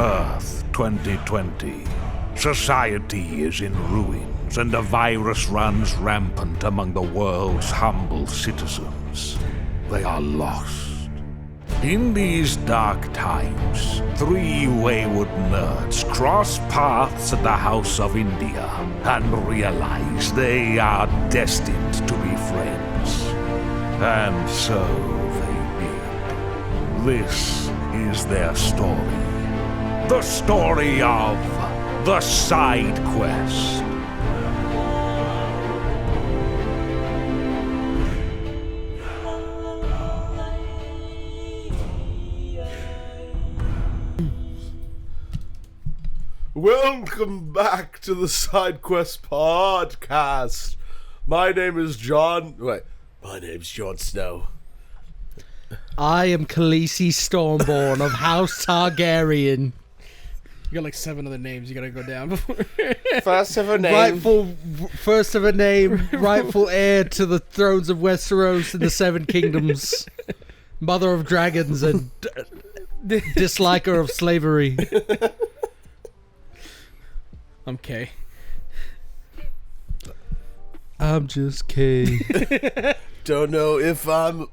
Earth 2020. Society is in ruins, and a virus runs rampant among the world's humble citizens. They are lost. In these dark times, three wayward nerds cross paths at the House of India and realize they are destined to be friends. And so they did. This is their story. The story of the Side Quest. Welcome back to the Side Quest podcast. My name is Jon Snow. I am Khaleesi Stormborn of House Targaryen. You got like 7 other names you gotta go down before. First of a name. First of a name, rightful heir to the thrones of Westeros and the Seven Kingdoms, mother of dragons and disliker of slavery. I'm Kay. I'm just Kay. Don't know if I'm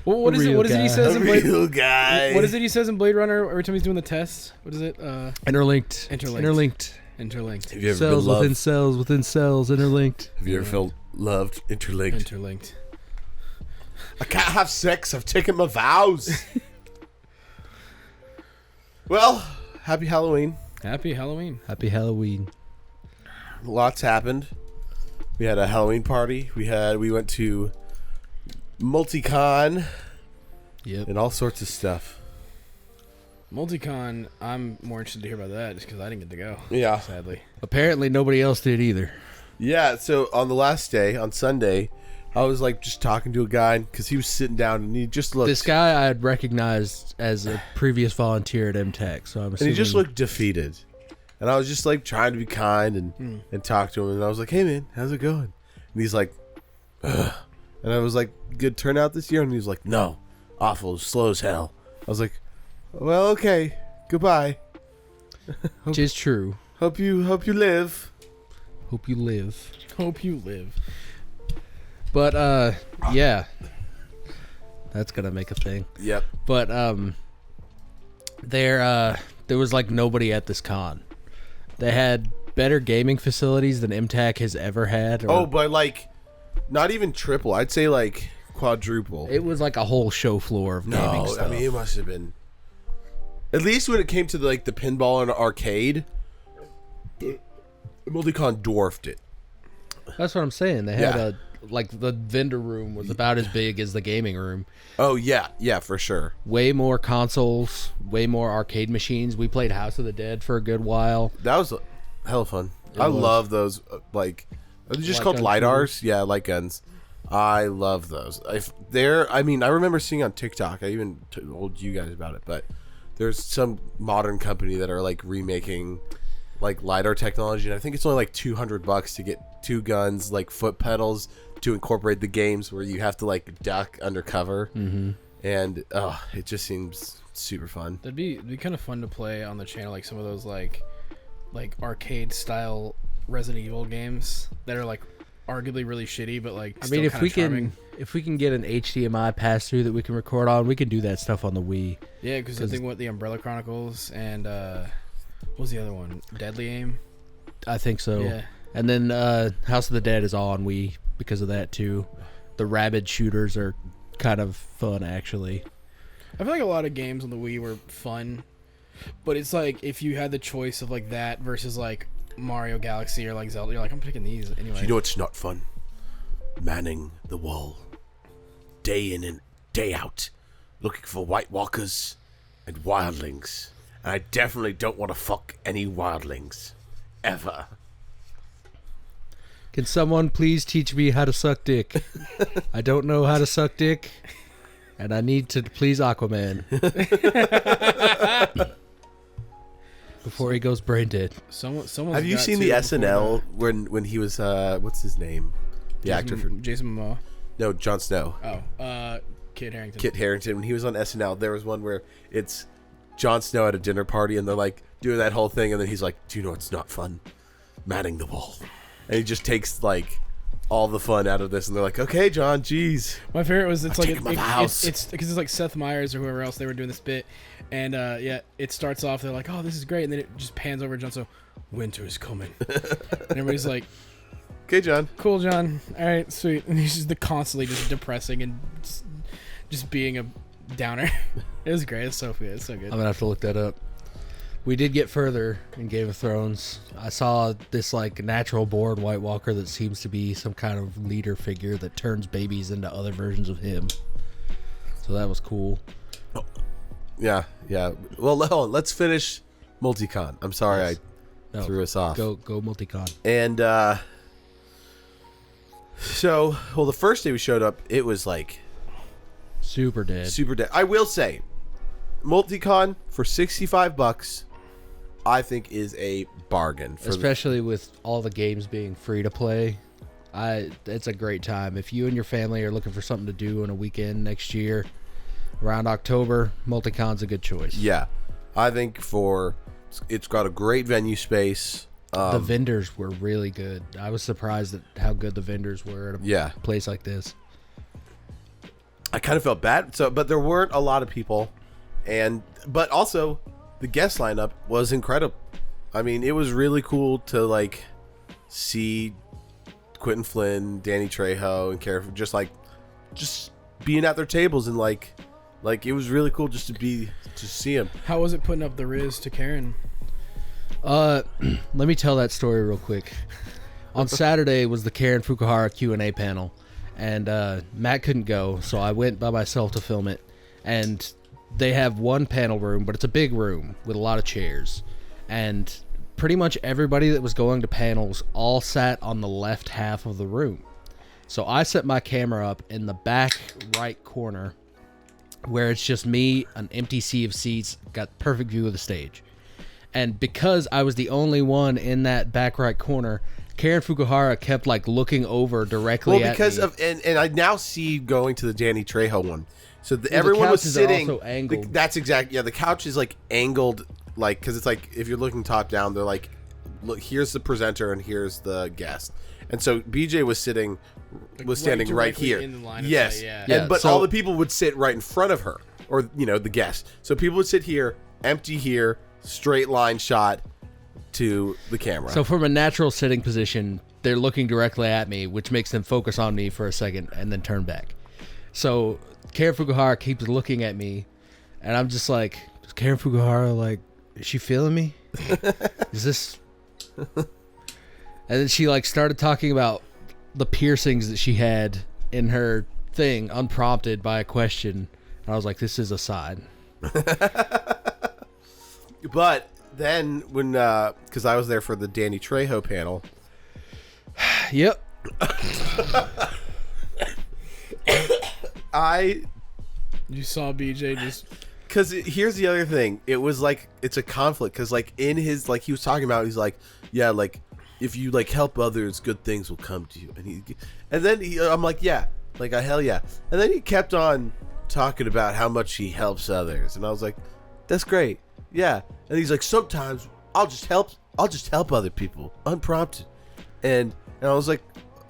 What is it he says a in Blade? real guy. What is it he says in Blade Runner every time he's doing the test? What is it? Interlinked. Interlinked. Have you ever Cells been loved? within cells within cells. Interlinked. Have you ever felt loved? Interlinked. I can't have sex. I've taken my vows. Well, happy Halloween. Happy Halloween. Happy Halloween. Lots happened. We had a Halloween party. We went to Multicon. Yep. And all sorts of stuff. Multicon, I'm more interested to hear about that just because I didn't get to go. Yeah. Sadly. Apparently nobody else did either. Yeah, so on the last day, on Sunday, I was like just talking to a guy because he was sitting down and he just looked... This guy I had recognized as a previous volunteer at MTech, so I'm assuming... And he just looked defeated. And I was just like trying to be kind and talk to him. And I was like, hey man, how's it going? And he's like, ugh. And I was like, good turnout this year? And he was like, no, awful, slow as hell. I was like, well, okay, goodbye. Which is true. Hope you live. Hope you live. Hope you live. But, yeah. That's gonna make a thing. Yep. But, there was, like, nobody at this con. They had better gaming facilities than MTAC has ever had. But, like, not even triple. I'd say, like, quadruple. It was, like, a whole show floor of gaming stuff. I mean, it must have been... At least when it came to, like, the pinball and arcade, Multicon dwarfed it. That's what I'm saying. They had the vendor room was about as big as the gaming room. Oh, yeah. Yeah, for sure. Way more consoles, way more arcade machines. We played House of the Dead for a good while. That was hella fun. I love those, like, are they just Light called guns, lidars? Yeah, light guns. I love those. I remember seeing on TikTok, I even told you guys about it, but there's some modern company that are, like, remaking, like, lidar technology, and I think it's only, like, $200 to get 2 guns, like, foot pedals to incorporate the games where you have to, like, duck undercover. Mm-hmm. And, it just seems super fun. It'd be kind of fun to play on the channel, like, some of those, like arcade-style Resident Evil games that are, like, arguably really shitty, but, like, still if we can get an HDMI pass-through that we can record on, we can do that stuff on the Wii. Yeah, because I think what the Umbrella Chronicles and what was the other one? Deadly Aim? I think so. Yeah. And then House of the Dead is all on Wii because of that too. The rabid shooters are kind of fun, actually. I feel like a lot of games on the Wii were fun, but it's like if you had the choice of like that versus like Mario Galaxy or like Zelda, you're like, I'm picking these anyway. You know it's not fun? Manning the wall, day in and day out, looking for White Walkers and wildlings. And I definitely don't want to fuck any wildlings. Ever. Can someone please teach me how to suck dick? I don't know how to suck dick, and I need to please Aquaman before he goes brain dead. Someone's Have you seen the SNL when he was what's his name? The actor for Jason Momoa. No, Jon Snow. Oh, Kit Harington. Kit Harington. When he was on SNL, there was one where it's Jon Snow at a dinner party, and they're like doing that whole thing, and then he's like, "Do you know what's not fun? Manning the wall." And he just takes like all the fun out of this, and they're like, "Okay, John, jeez." My favorite was it's taking my house. it's because it's like Seth Meyers or whoever else they were doing this bit, and it starts off they're like, "Oh, this is great," and then it just pans over to Jon Snow. Winter is coming, and everybody's like, "Okay, John." "Cool, John. All right, sweet." And he's just constantly just depressing and just being a downer. It was great. It's so good. It's so good. I'm gonna have to look that up. We did get further in Game of Thrones. I saw this like natural born White Walker that seems to be some kind of leader figure that turns babies into other versions of him. So that was cool. Yeah. Well, hold on. Let's finish Multicon. I'm sorry I threw us off. Go Multicon. And so, the first day we showed up, it was like Super dead. I will say, Multicon for $65, I think is a bargain. Especially with all the games being free to play. It's a great time. If you and your family are looking for something to do on a weekend next year, around October, Multicon's a good choice. Yeah. I think it's got a great venue space. The vendors were really good. I was surprised at how good the vendors were at a place like this. I kind of felt bad. But there weren't a lot of people, but also the guest lineup was incredible. I mean, it was really cool to like see Quentin Flynn, Danny Trejo, and Cara, just being at their tables, and like it was really cool just to see him. How was it putting up the Riz to Karen? Let me tell that story real quick. On Saturday was the Karen Fukuhara Q&A panel, and Matt couldn't go, so I went by myself to film it. And they have one panel room, but it's a big room with a lot of chairs, and pretty much everybody that was going to panels all sat on the left half of the room. So I set my camera up in the back right corner, where it's just me, an empty sea of seats, got perfect view of the stage. And because I was the only one in that back right corner, Karen Fukuhara kept like looking over directly at me. Well, because of and I now see going to the Danny Trejo one. So everyone was sitting. Also angled. That's exactly. Yeah, the couch is like angled, like because it's like if you're looking top down, they're like, look, here's the presenter and here's the guest. And so BJ was standing right here. In the line yes, of sight, but all the people would sit right in front of her, or the guest. So people would sit here, empty here, straight line shot to the camera. So from a natural sitting position, they're looking directly at me, which makes them focus on me for a second and then turn back. So Karen Fukuhara keeps looking at me, and I'm just like, is Karen Fukuhara, like, is she feeling me? Is this... And then she like started talking about the piercings that she had in her thing, unprompted by a question. And I was like, this is a sign. But then when, because I was there for the Danny Trejo panel. Yep. You saw BJ just... Because here's the other thing. It was like, it's a conflict. Because like in his, like he was talking about, he's like, yeah, like if you like help others, good things will come to you. And then I'm like, yeah, like hell yeah. And then he kept on talking about how much he helps others. And I was like, that's great. Yeah. And he's like, sometimes I'll just help other people unprompted. And I was like,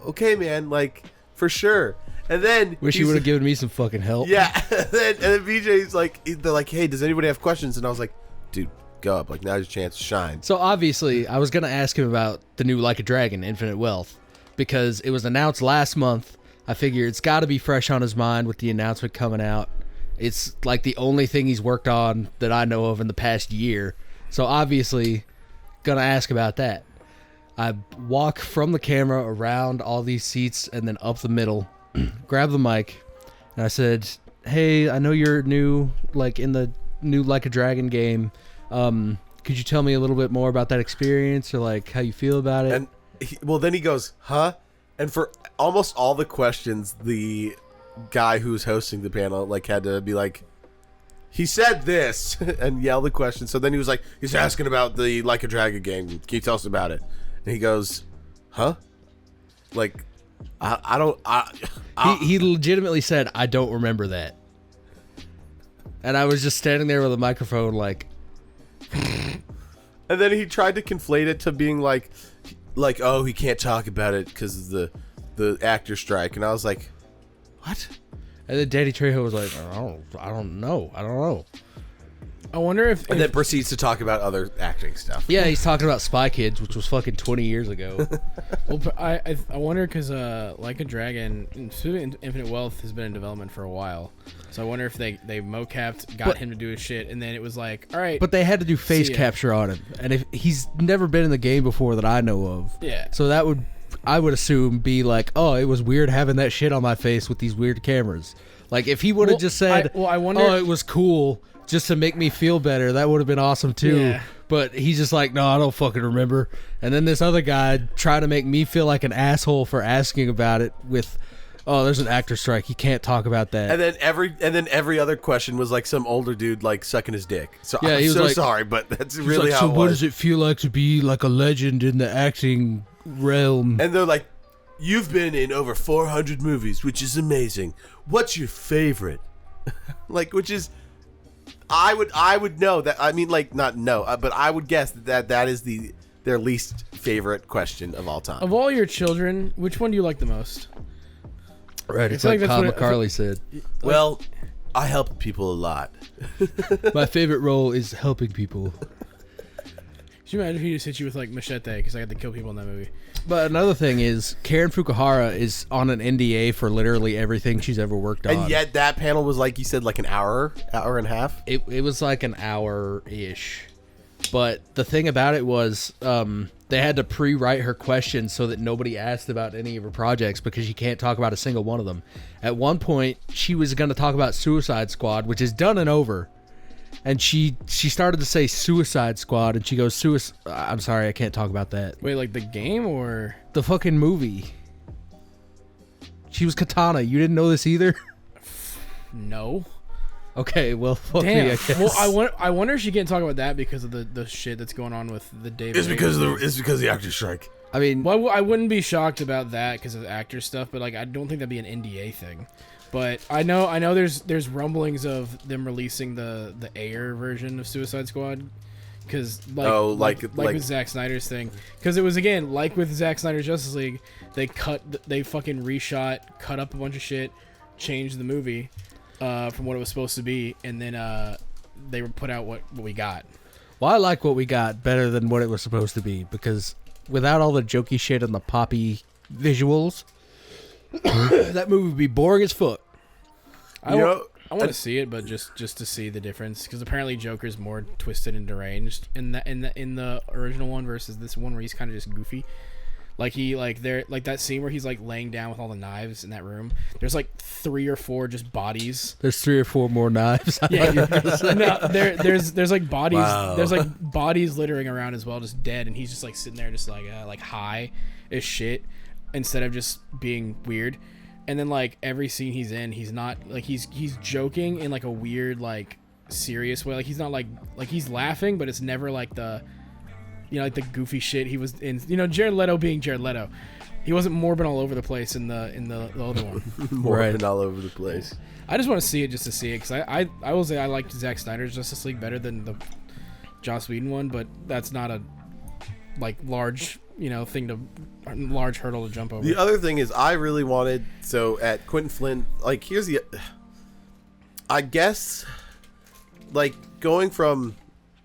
okay, man, like for sure. And then wish you would have given me some fucking help. Yeah. and then BJ's like, they're like, hey, does anybody have questions? And I was like, dude, go up. Like, now's your chance to shine. So obviously, I was gonna ask him about the new Like a Dragon, Infinite Wealth, because it was announced last month. I figure it's got to be fresh on his mind with the announcement coming out. It's like the only thing he's worked on that I know of in the past year. So obviously, gonna ask about that. I walk from the camera around all these seats and then up the middle, grab the mic, and I said, hey, I know you're new, like in the new Like a Dragon game. Could you tell me a little bit more about that experience, or like how you feel about it? And then he goes, huh? And for almost all the questions, the guy who's hosting the panel like had to be like, he said this and yell the question. So then he was like, he's asking about the Like a Dragon game. Can you tell us about it? And he goes, huh? Like, he legitimately said, I don't remember that. And I was just standing there with a microphone, like, And then he tried to conflate it to being like, oh, he can't talk about it because of the actor strike. And I was like, what? and then Danny Trejo was like, I don't know. I wonder if And then proceeds to talk about other acting stuff. Yeah, he's talking about Spy Kids, which was fucking 20 years ago. well, but I wonder because Like a Dragon, Infinite Wealth has been in development for a while. So I wonder if they mocapped, got him to do his shit, and then it was like, all right. But they had to do face See ya. capture on him, and if he's never been in the game before that I know of. Yeah. So that would, I would assume, be like, oh, it was weird having that shit on my face with these weird cameras. Like if he would have just said, I wonder. oh, it was cool just to make me feel better, that would have been awesome too. Yeah. But he's just like, no, I don't fucking remember. And then this other guy tried to make me feel like an asshole for asking about it with, oh, there's an actor strike. He can't talk about that. And then every other question was like some older dude like sucking his dick. So Yeah, he I'm was so like- sorry, but that's He's really like, how so it what was. does it feel like to be like a legend in the acting realm? And they're like, you've been in over 400 movies, which is amazing. What's your favorite? Like, which is, I would know that. I mean, like, not know, but I would guess that is their least favorite question of all time. Of all your children, which one do you like the most? Right, it's I like feel like that's Todd what it- McCarley said. Well, I help people a lot. My favorite role is helping people. Could you imagine if he just hit you with like machete because I had to kill people in that movie? But another thing is, Karen Fukuhara is on an NDA for literally everything she's ever worked on. And yet that panel was like you said, like an hour and a half. It was like an hour-ish. But the thing about it was they had to pre-write her questions so that nobody asked about any of her projects because she can't talk about a single one of them. At one point, she was going to talk about Suicide Squad, which is done and over. And she started to say Suicide Squad, and she goes, I'm sorry, I can't talk about that. Wait, like the game or The fucking movie. She was Katana. You didn't know this either? no? Okay, well, fuck Damn. me, I guess. Well, I wonder if she can't talk about that because of the shit that's going on with the David. It's because of the actor strike. I mean, Well, I wouldn't be shocked about that because of the actor stuff, but like I don't think that'd be an NDA thing. But I know there's rumblings of them releasing the Air version of Suicide Squad because like with Zack Snyder's thing, because it was again like with Zack Snyder's Justice League, they fucking cut up a bunch of shit, changed the movie from what it was supposed to be, and then they put out what we got. well, I like what we got better than what it was supposed to be because without all the jokey shit and the poppy visuals, that movie would be boring as fuck. I want to see it, but just to see the difference, because apparently Joker's more twisted and deranged in the original one versus this one where he's kind of just goofy. Like that scene where he's like laying down with all the knives in that room. There's like 3 or 4 just bodies. There's 3 or 4 more knives. Yeah, no, there's like bodies. Wow. There's like bodies littering around as well, just dead, and he's just like sitting there, just like high as shit, instead of just being weird. And then like every scene he's in, he's not like he's joking in like a weird like serious way. Like he's not like he's laughing, but it's never like the like the goofy shit he was in. Jared Leto being Jared Leto, he wasn't morbid all over the place in the other one. Morbid all over the place. I just want to see it just to see it because I will say I liked Zack Snyder's Justice League better than the Joss Whedon one, but that's not a like large large hurdle to jump over. The other thing is I really wanted, so at Quentin Flynn, like I guess like going from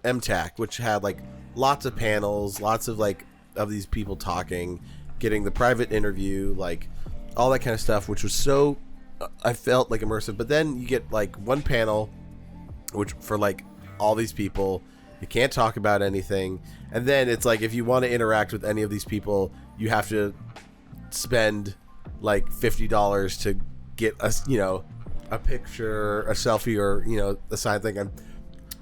MTAC, which had like lots of panels, lots of like of these people talking, getting the private interview, like all that kind of stuff, which was so I felt like immersive. But then you get like one panel which for like all these people, you can't talk about anything, and then it's like if you want to interact with any of these people, you have to spend like $50 to get a picture, a selfie, or a signed thing. And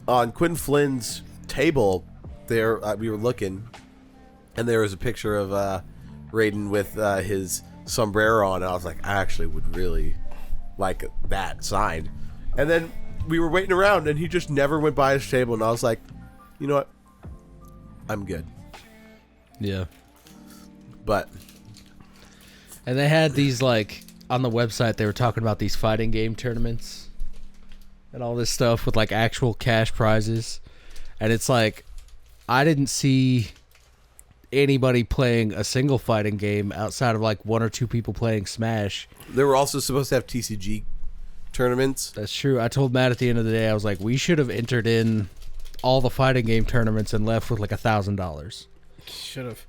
on Quentin Flynn's table there, we were looking, and there was a picture of Raiden with his sombrero on, and I was like, I actually would really like that signed. And then we were waiting around, and he just never went by his table, and I was like, you know what, I'm good. Yeah. But And they had these, like, on the website, they were talking about these fighting game tournaments. and all this stuff with like actual cash prizes. And it's like, I didn't see anybody playing a single fighting game outside of like one or two people playing Smash. They were also supposed to have TCG tournaments. That's true. I told Matt at the end of the day, I was like, we should have entered in all the fighting game tournaments and left with like $1,000. Should have.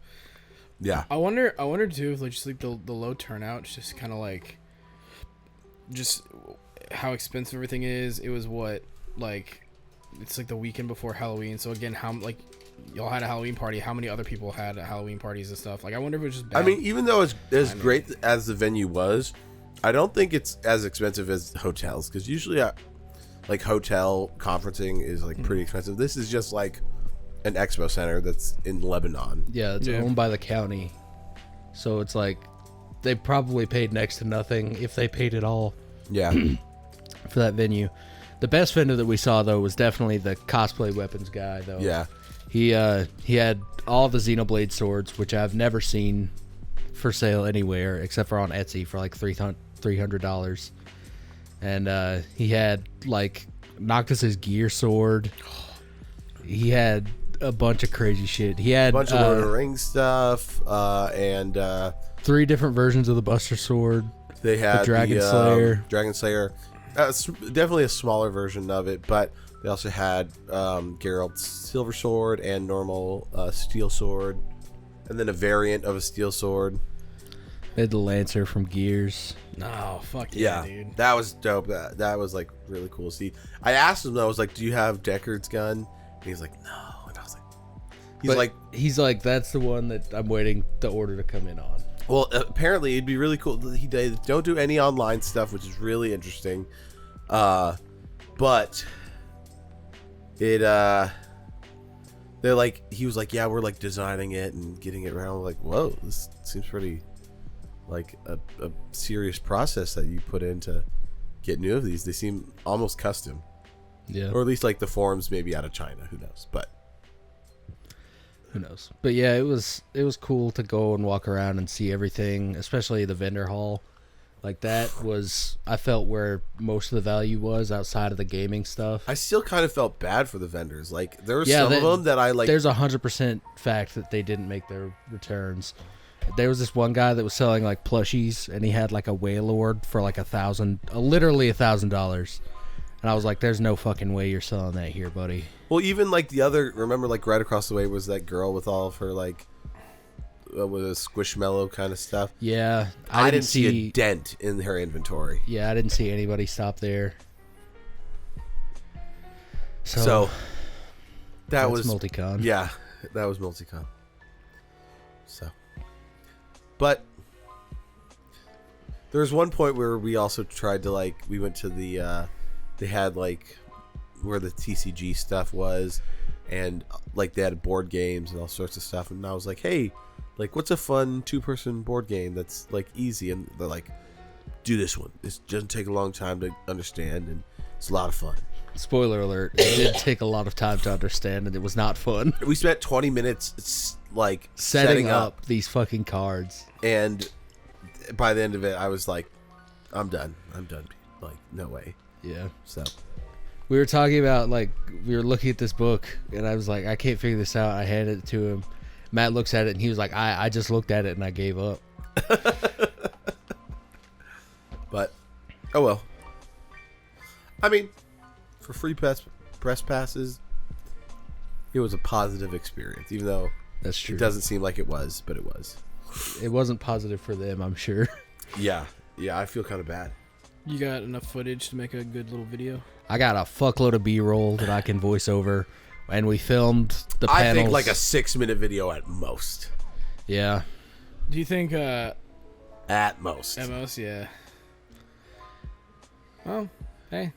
Yeah. I wonder too if like just like the low turnout, just kind of like, just how expensive everything is. It was what, like, it's like the weekend before Halloween. So again, how like y'all had a Halloween party? How many other people had Halloween parties and stuff? Like, I wonder if it was just bad. I mean, even though it's as great as the venue was, I don't think it's as expensive as hotels, because usually, like, hotel conferencing is like pretty expensive. This is just like an expo center that's in Lebanon. Yeah, it's owned by the county. So it's like, they probably paid next to nothing, if they paid at all, Yeah. for that venue. The best vendor that we saw, though, was definitely the cosplay weapons guy, though. Yeah. He had all the Xenoblade swords, which I've never seen for sale anywhere except for on Etsy for like $300. And he had like Noctis's gear sword. He had a bunch of crazy shit. He had A bunch of Lord of the Rings stuff, and 3 different versions of the Buster Sword. they had The Dragon Slayer. Dragon Slayer. Definitely a smaller version of it, but they also had Geralt's silver sword and normal steel sword, and then a variant of a steel sword. They had the Lancer from Gears. no, fuck yeah, dude. That was dope. That was like really cool to see. I asked him though, I was like, "Do you have Deckard's gun?" And he's like, "No." And I was like, he's like, that's the one that I'm waiting the order to come in on. Well, apparently it'd be really cool. They don't do any online stuff, which is really interesting. But it they're like, he was like, yeah, we're like designing it and getting it around. I'm like, whoa, this seems pretty like a serious process that you put in to get new of these. They seem almost custom, Yeah. or at least like the forms maybe out of China. Who knows? But Who knows? But yeah, it was cool to go and walk around and see everything, especially the vendor hall. Like, that was, I felt, where most of the value was outside of the gaming stuff. I still kind of felt bad for the vendors. Like, there were some of them that I like. There's 100% fact that they didn't make their returns. There was this one guy that was selling like plushies, and he had like a Waylord for like literally $1,000. And I was like, there's no fucking way you're selling that here, buddy. Well, even like the other, remember, like right across the way was that girl with all of her like with a Squishmallow kind of stuff. Yeah, I didn't see a dent in her inventory. Yeah, I didn't see anybody stop there. So that was Multicon. Yeah, that was Multicon. So, but there was one point where we also tried to like, we went to the they had like where the TCG stuff was, and like they had board games and all sorts of stuff, and I was like, hey, like, what's a fun 2-person board game that's like easy? And they're like, do this one. This doesn't take a long time to understand, and it's a lot of fun. Spoiler alert, it did take a lot of time to understand, and it was not fun. We spent 20 minutes like Setting up these fucking cards. And by the end of it, I was like, I'm done. Like, no way. Yeah. So We were talking about, like, we were looking at this book, and I was like, I can't figure this out. I handed it to him. Matt looks at it, and he was like, I just looked at it, and I gave up. But, oh well. I mean, for free press passes, it was a positive experience, even though That's true. it doesn't seem like it was, but it was. It wasn't positive for them, I'm sure. Yeah, I feel kind of bad. You got enough footage to make a good little video? I got a fuckload of B-roll that I can voice over, and we filmed the panels. I think like a 6-minute video at most. Yeah. Do you think At most. yeah. Well, hey.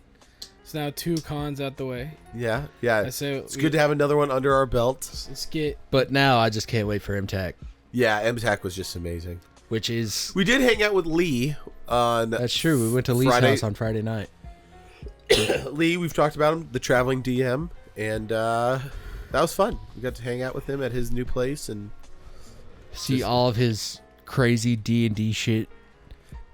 It's now 2 cons out the way. Yeah. So It's good to have another one under our belt. Let's get... But now I just can't wait for MTAC, Yeah, MTAC was just amazing. which is... We did hang out with Lee on That's true. We went to Lee's house on Friday night. Lee, we've talked about him, the traveling DM, and that was fun. We got to hang out with him at his new place and See all of his crazy D&D shit.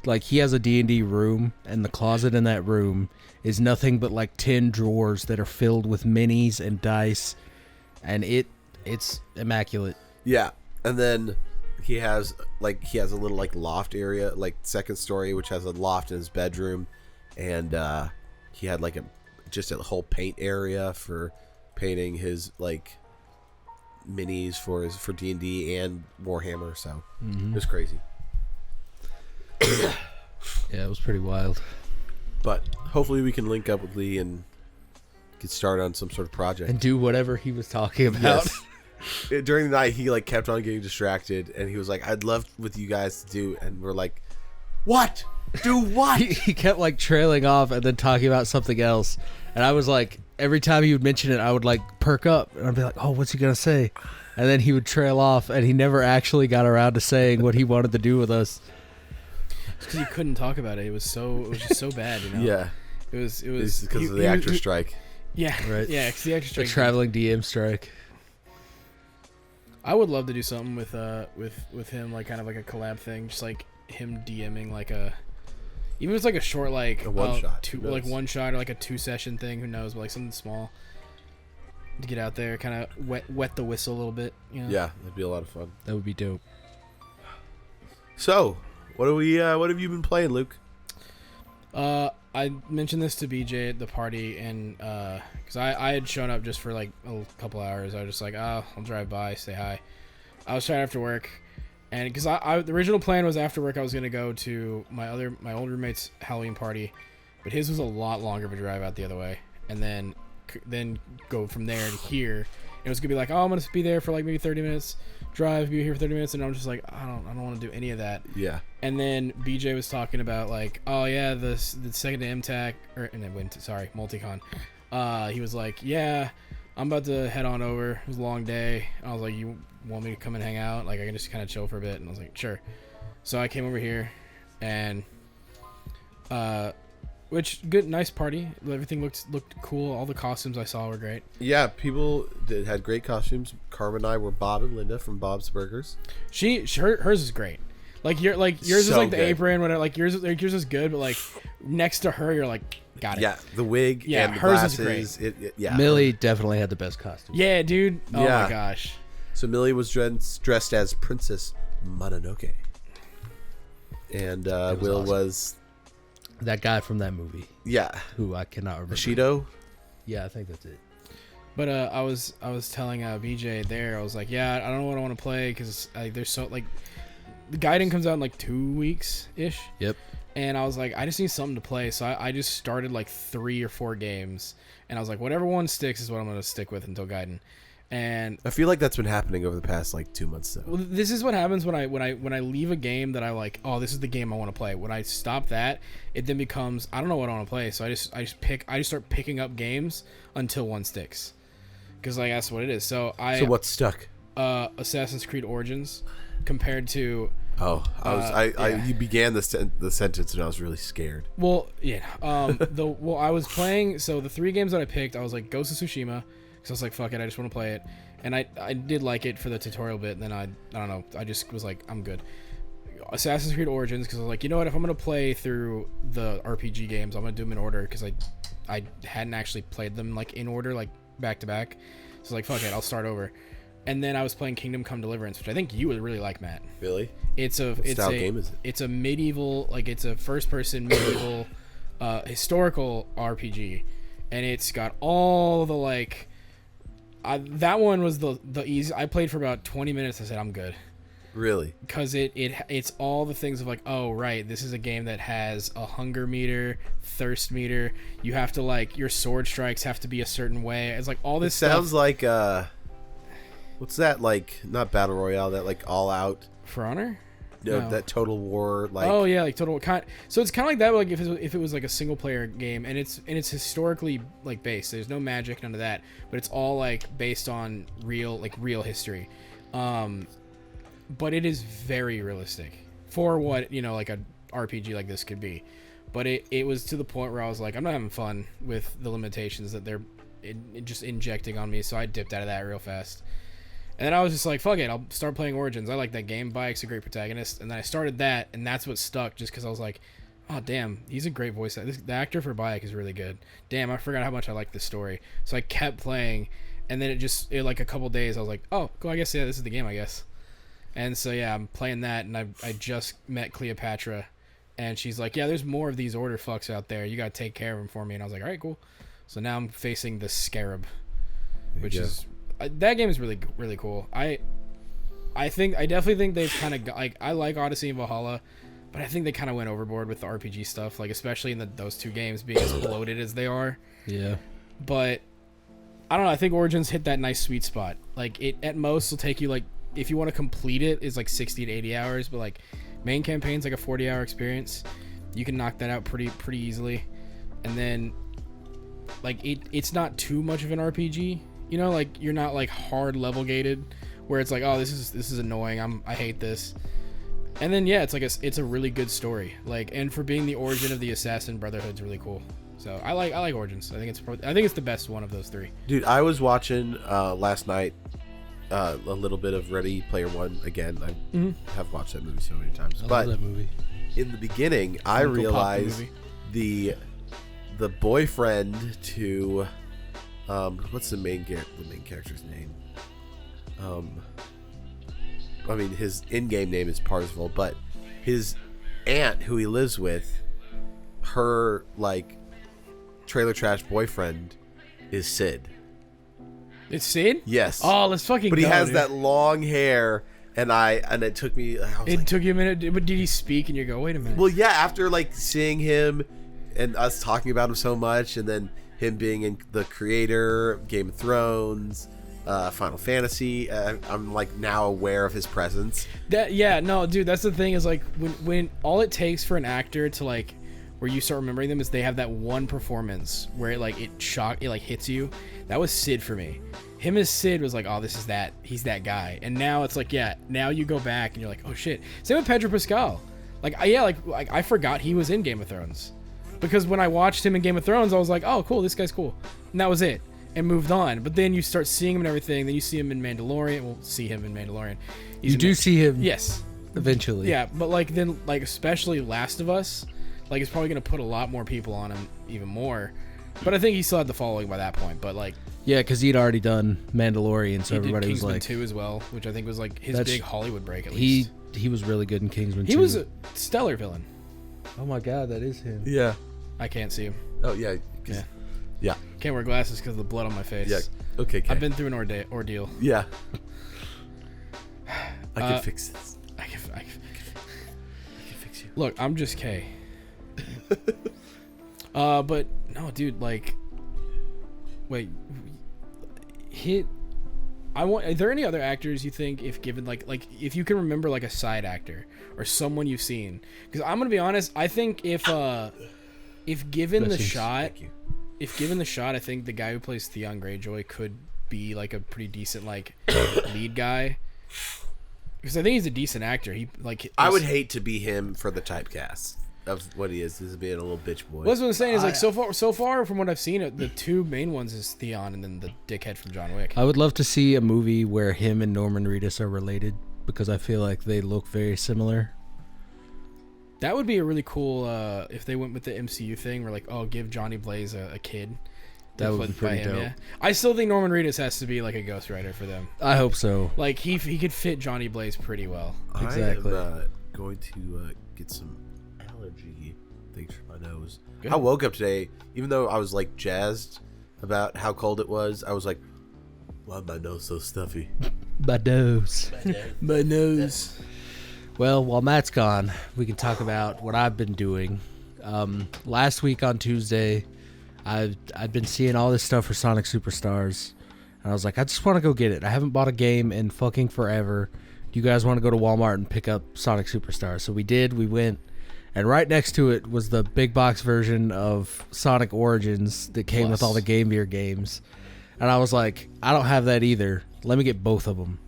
like he has a D&D room, and the closet in that room is nothing but like 10 drawers that are filled with minis and dice, and it's immaculate. Yeah, and then he has a little like loft area, like second story, which has a loft in his bedroom, and he had like just a whole paint area for painting his like minis for D&D and Warhammer. So it was crazy. Yeah, it was pretty wild. But hopefully we can link up with Lee and get started on some sort of project. And do whatever he was talking about. Yes. During the night, he like kept on getting distracted, and he was like, "I'd love with you guys to do," and we're like, "What? Do what?" He kept like trailing off and then talking about something else, and I was like, every time he would mention it, I would like perk up, and I'd be like, "Oh, what's he gonna say?" And then he would trail off, and he never actually got around to saying what he wanted to do with us. Because he couldn't talk about it. It was just so bad, you know. Yeah, It was because of the actor strike. Yeah, Right. Yeah, because the actor The strike. traveling DM strike. I would love to do something with him, like kind of like a collab thing, just like him DMing like even if it's like a short like A one shot, like one shot or like a 2-session thing. Who knows? But like something small to get out there, kind of wet the whistle a little bit. You know? Yeah, that'd be a lot of fun. That would be dope. So, what have you been playing, Luke? I mentioned this to BJ at the party, and because I had shown up just for like a couple hours. I was just like, oh, I'll drive by, say hi. I was trying after work, and because the original plan was after work I was gonna go to my old roommate's Halloween party, but his was a lot longer of a drive out the other way, and then go from there to here. And it was gonna be like, oh, I'm gonna be there for like maybe 30 minutes. Drive, be here for 30 minutes, and I'm just like, I don't want to do any of that. Yeah. And then BJ was talking about like, oh yeah, the second to MTAC Multicon. He was like, yeah, I'm about to head on over. It was a long day. I was like, you want me to come and hang out? Like I can just kind of chill for a bit. And I was like, sure. So I came over here, and nice party. Everything looked cool. All the costumes I saw were great. Yeah, people had great costumes. Carmen and I were Bob and Linda from Bob's Burgers. Hers is great. Like yours is So like the good. apron, whatever. Like yours is good, but like next to her, you're like, got it. Yeah, the wig Yeah, and the hers is glasses. Yeah. Millie definitely had the best costume. Yeah, dude. Oh Yeah. my gosh. So Millie was dressed as Princess Mononoke. And was Will awesome. was... That guy from that movie, Yeah. who I cannot remember. Shido? Yeah, I think that's it. But I was telling BJ there, I was like, yeah, I don't know what I want to play because there's so like the guiding comes out in like 2 weeks ish. Yep. And I was like, I just need something to play, so I just started like 3 or 4 games, and I was like, whatever one sticks is what I'm gonna stick with until Gaiden. And I feel like that's been happening over the past like 2 months though. well, this is what happens when I leave a game that I like. Oh, this is the game I want to play. When I stop that, it then becomes I don't know what I want to play. So I just start picking up games until one sticks, because like that's what it is. So what's stuck? Assassin's Creed Origins compared to Oh, yeah. you began the sentence and I was really scared. well yeah I was playing. So the 3 games that I picked, I was like Ghost of Tsushima, because I was like, fuck it, I just want to play it. And I did like it for the tutorial bit, and then I don't know, I just was like, I'm good. Assassin's Creed Origins, because I was like, you know what, if I'm going to play through the RPG games, I'm going to do them in order, because I hadn't actually played them like in order, like back to back. So like, fuck it, I'll start over. And then I was playing Kingdom Come Deliverance, which I think you would really like, Matt. Really? What style game is it? It's a medieval, like it's a first-person medieval historical RPG, and it's got all the like. That one was the easy. I played for about 20 minutes. I said I'm good. Really? Because it's all the things of like, oh right, this is a game that has a hunger meter, thirst meter. You have to like your sword strikes have to be a certain way. It's like all this It stuff. sounds like what's that, like not battle royale, that like all out, For Honor. no, that Total War, like Oh yeah, like Total kind. So it's kind of like that. Like if it was like a single player game, and it's historically like based. There's no magic, none of that, but it's all like based on real history. But it is very realistic for what like a RPG like this could be. But it was to the point where I was like, I'm not having fun with the limitations that they're just injecting on me. So I dipped out of that real fast. And then I was just like, fuck it, I'll start playing Origins. I like that game. Bayek's a great protagonist. And then I started that, and that's what stuck, just because I was like, oh, damn, he's a great voice actor. The actor for Bayek is really good. Damn, I forgot how much I like this story. So I kept playing, and then it like a couple days, I was like, oh, cool, I guess, yeah, this is the game, I guess. And so, yeah, I'm playing that, and I just met Cleopatra, and she's like, yeah, there's more of these order fucks out there. You got to take care of them for me. And I was like, all right, cool. So now I'm facing the Scarab, which is... that game is really, really cool. I definitely think they've kind of... like, I like Odyssey and Valhalla, but I think they kind of went overboard with the RPG stuff, like, especially in those two games being as bloated as they are. Yeah. But, I don't know, I think Origins hit that nice sweet spot. Like, it at most will take you, like... if you want to complete it, is like 60 to 80 hours, but like main campaign's like a 40-hour experience. You can knock that out pretty easily. And then like it's not too much of an RPG, you know, like you're not like hard level gated where it's like, oh, this is annoying, I hate this. And then yeah, it's like it's a really good story. Like, and for being the origin of the Assassin Brotherhood's really cool. So I like Origins. I think it's the best one of those three. Dude, I was watching last night a little bit of Ready Player One again. I have watched that movie so many times. I but love that movie. In the beginning, I realized the boyfriend to what's the main character's name? I mean, his in-game name is Parzival, but his aunt, who he lives with, her like trailer trash boyfriend is Sid. It's Sid? Yes. Oh, let's fucking But he has dude. that long hair, and it took me... It took you a minute, but did he speak and you go, wait a minute? Well, yeah, after like seeing him and us talking about him so much, and then him being in the creator, Game of Thrones, Final Fantasy, I'm like now aware of his presence. Dude, that's the thing is like when all it takes for an actor to like where you start remembering them is they have that one performance where it like hits you. That was Sid for me. Him as Sid was like, oh, he's that guy. And now it's like, yeah, now you go back and you're like, oh shit. Same with Pedro Pascal. Like I forgot he was in Game of Thrones. Because when I watched him in Game of Thrones, I was like, oh cool, this guy's cool. And that was it. And moved on. But then you start seeing him and everything, then you see him in Mandalorian. We'll see him in Mandalorian. You do see him Yes. eventually. Yeah, but like then like especially Last of Us, like it's probably gonna put a lot more people on him even more. But I think he still had the following by that point. But like, yeah, because he'd already done Mandalorian, so he everybody did was Kingsman like, 2 as well, which I think was like his big Hollywood break. At he least was really good in Kingsman. he 2. was a stellar villain. Oh my god, that is him. Yeah. I can't see him. Oh yeah. Yeah. Can't wear glasses because of the blood on my face. Yeah. Okay. I've been through an ordeal. Yeah. I can fix this. I can I can fix you. look. I'm just K. But no, dude. Like, wait. Are there any other actors you think, if given like if you can remember like a side actor or someone you've seen? Because I'm gonna be honest, I think if given the shot, I think the guy who plays Theon Greyjoy could be like a pretty decent like lead guy. Because I think he's a decent actor. I would hate to be him for the typecast of what he is. This is being a little bitch boy. Well, that's what I'm saying is like so far from what I've seen, the two main ones is Theon and then the dickhead from John Wick. I would love to see a movie where him and Norman Reedus are related because I feel like they look very similar. That would be a really cool if they went with the MCU thing where like, oh, give Johnny Blaze a kid. That would be pretty dope. Yeah. I still think Norman Reedus has to be like a ghostwriter for them. I hope so. Like he could fit Johnny Blaze pretty well. Exactly. I am going to get some allergy things for my nose. Good. I woke up today, even though I was like jazzed about how cold it was, I was like, why is my nose so stuffy? My nose. My nose. Well, while Matt's gone, we can talk about what I've been doing. Last week on Tuesday, I've been seeing all this stuff for Sonic Superstars, and I was like, I just want to go get it. I haven't bought a game in fucking forever. Do you guys want to go to Walmart and pick up Sonic Superstars? So we did. We went, and right next to it was the big box version of Sonic Origins that came with all the Game Gear games, and I was like, I don't have that either. Let me get both of them.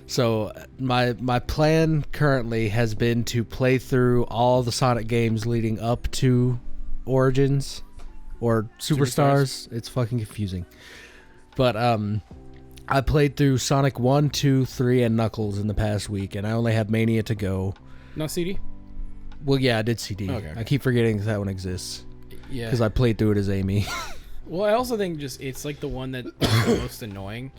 So my plan currently has been to play through all the Sonic games leading up to Origins or Superstars. It's fucking confusing. But I played through Sonic 1, 2, 3, and Knuckles in the past week, and I only have Mania to go. Not CD? Well, yeah, I did CD. Okay. I keep forgetting that one exists Yeah. because I played through it as Amy. Well, I also think it's like the one that's the most annoying.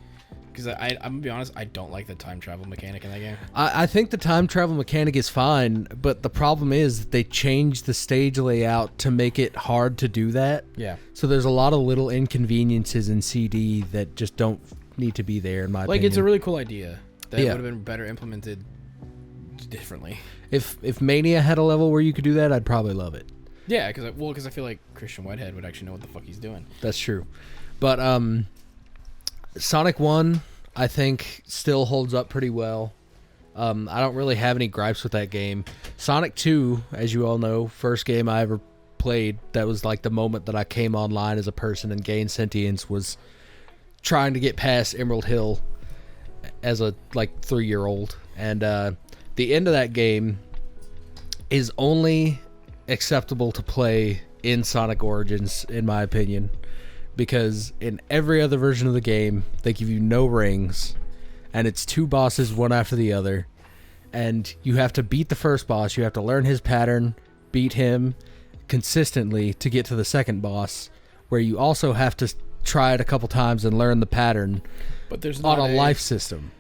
Because I'm going to be honest, I don't like the time travel mechanic in that game. I think the time travel mechanic is fine, but the problem is they changed the stage layout to make it hard to do that. Yeah. So there's a lot of little inconveniences in CD that just don't need to be there, in my opinion. Like, it's a really cool idea that Yeah. would have been better implemented differently. If Mania had a level where you could do that, I'd probably love it. Yeah, because I feel like Christian Whitehead would actually know what the fuck he's doing. That's true. But Sonic 1, I think, still holds up pretty well. I don't really have any gripes with that game. Sonic 2, as you all know, first game I ever played, that was like the moment that I came online as a person and gained sentience, was trying to get past Emerald Hill as a 3-year-old. And the end of that game is only acceptable to play in Sonic Origins, in my opinion. Because in every other version of the game, they give you no rings, and it's 2 bosses, one after the other, and you have to beat the first boss, you have to learn his pattern, beat him consistently to get to the second boss, where you also have to try it a couple times and learn the pattern But there's on not a life system.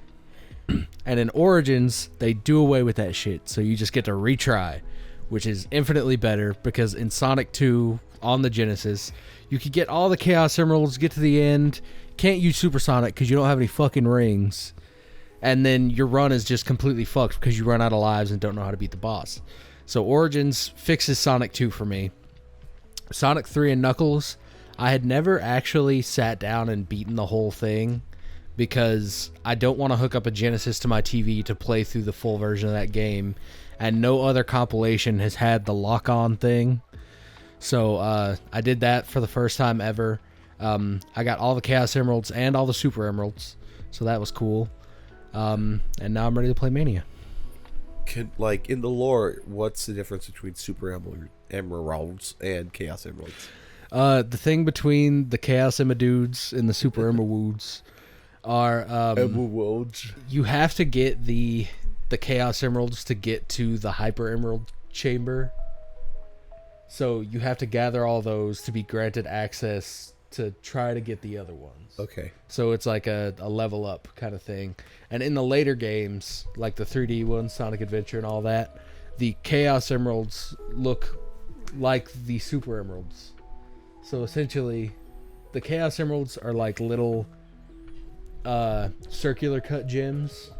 And in Origins, they do away with that shit, so you just get to retry, which is infinitely better, because in Sonic 2 on the Genesis, you could get all the Chaos Emeralds, get to the end, can't use Supersonic because you don't have any fucking rings, and then your run is just completely fucked because you run out of lives and don't know how to beat the boss. So Origins fixes Sonic 2 for me. Sonic 3 and Knuckles, I had never actually sat down and beaten the whole thing because I don't want to hook up a Genesis to my TV to play through the full version of that game, and no other compilation has had the lock-on thing. So I did that for the first time ever. I got all the Chaos Emeralds and all the Super Emeralds, so that was cool. And now I'm ready to play Mania. In the lore, what's the difference between Super Emeralds and Chaos Emeralds? The thing between the Chaos Emeralds and the Super Emeralds are you have to get the Chaos Emeralds to get to the Hyper Emerald chamber. So you have to gather all those to be granted access to try to get the other ones. Okay. So it's like a level up kind of thing. And in the later games, like the 3D ones, Sonic Adventure and all that, the Chaos Emeralds look like the Super Emeralds. So essentially, the Chaos Emeralds are like little circular cut gems,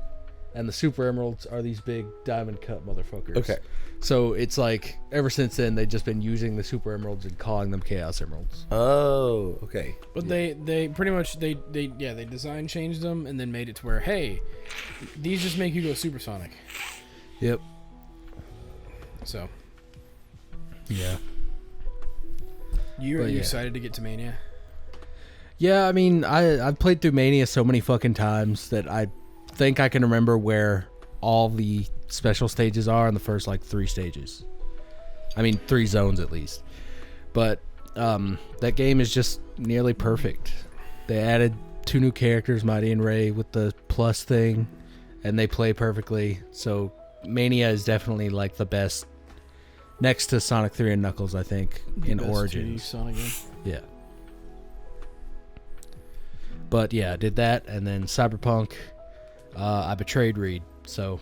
and the Super Emeralds are these big diamond cut motherfuckers. Okay. So it's like, ever since then, they've just been using the Super Emeralds and calling them Chaos Emeralds. Oh, okay. But they pretty much they design changed them and then made it to where, hey, these just make you go supersonic. Yep. So Yeah. are you yeah. excited to get to Mania? Yeah, I mean, I've played through Mania so many fucking times that I think I can remember where all the special stages are in the first 3 stages. I mean 3 zones at least. But that game is just nearly perfect. They added 2 new characters, Mighty and Ray, with the plus thing, and they play perfectly. So Mania is definitely the best, next to Sonic 3 and Knuckles, I think, in Best Origins. 2D Sonic game. Yeah. But yeah, I did that, and then Cyberpunk, I betrayed Reed, so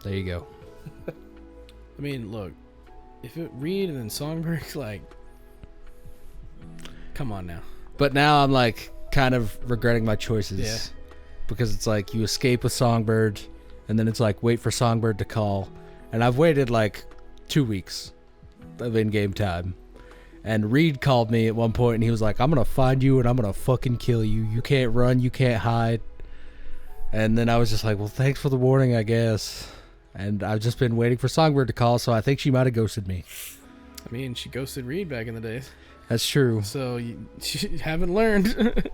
there you go. I mean, look, if it Reed and then Songbird, come on now. But now I'm kind of regretting my choices. Yeah. Because it's you escape with Songbird, and then it's wait for Songbird to call. And I've waited 2 weeks of in-game time. And Reed called me at one point, and he was like, I'm going to find you, and I'm going to fucking kill you. You can't run, you can't hide. And then I was just like, well, thanks for the warning, I guess. And I've just been waiting for Songbird to call, so I think she might have ghosted me. I mean, she ghosted Reed back in the days. That's true. So you haven't learned.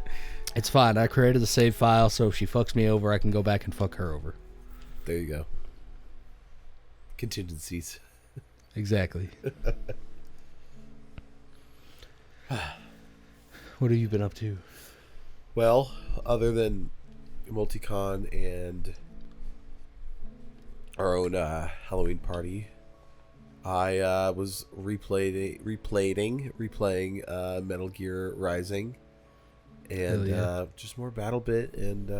It's fine. I created the save file, so if she fucks me over, I can go back and fuck her over. There you go. Contingencies. Exactly. What have you been up to? Well, other than Multicon and our own Halloween party, I was replaying Metal Gear Rising, and just more BattleBit, and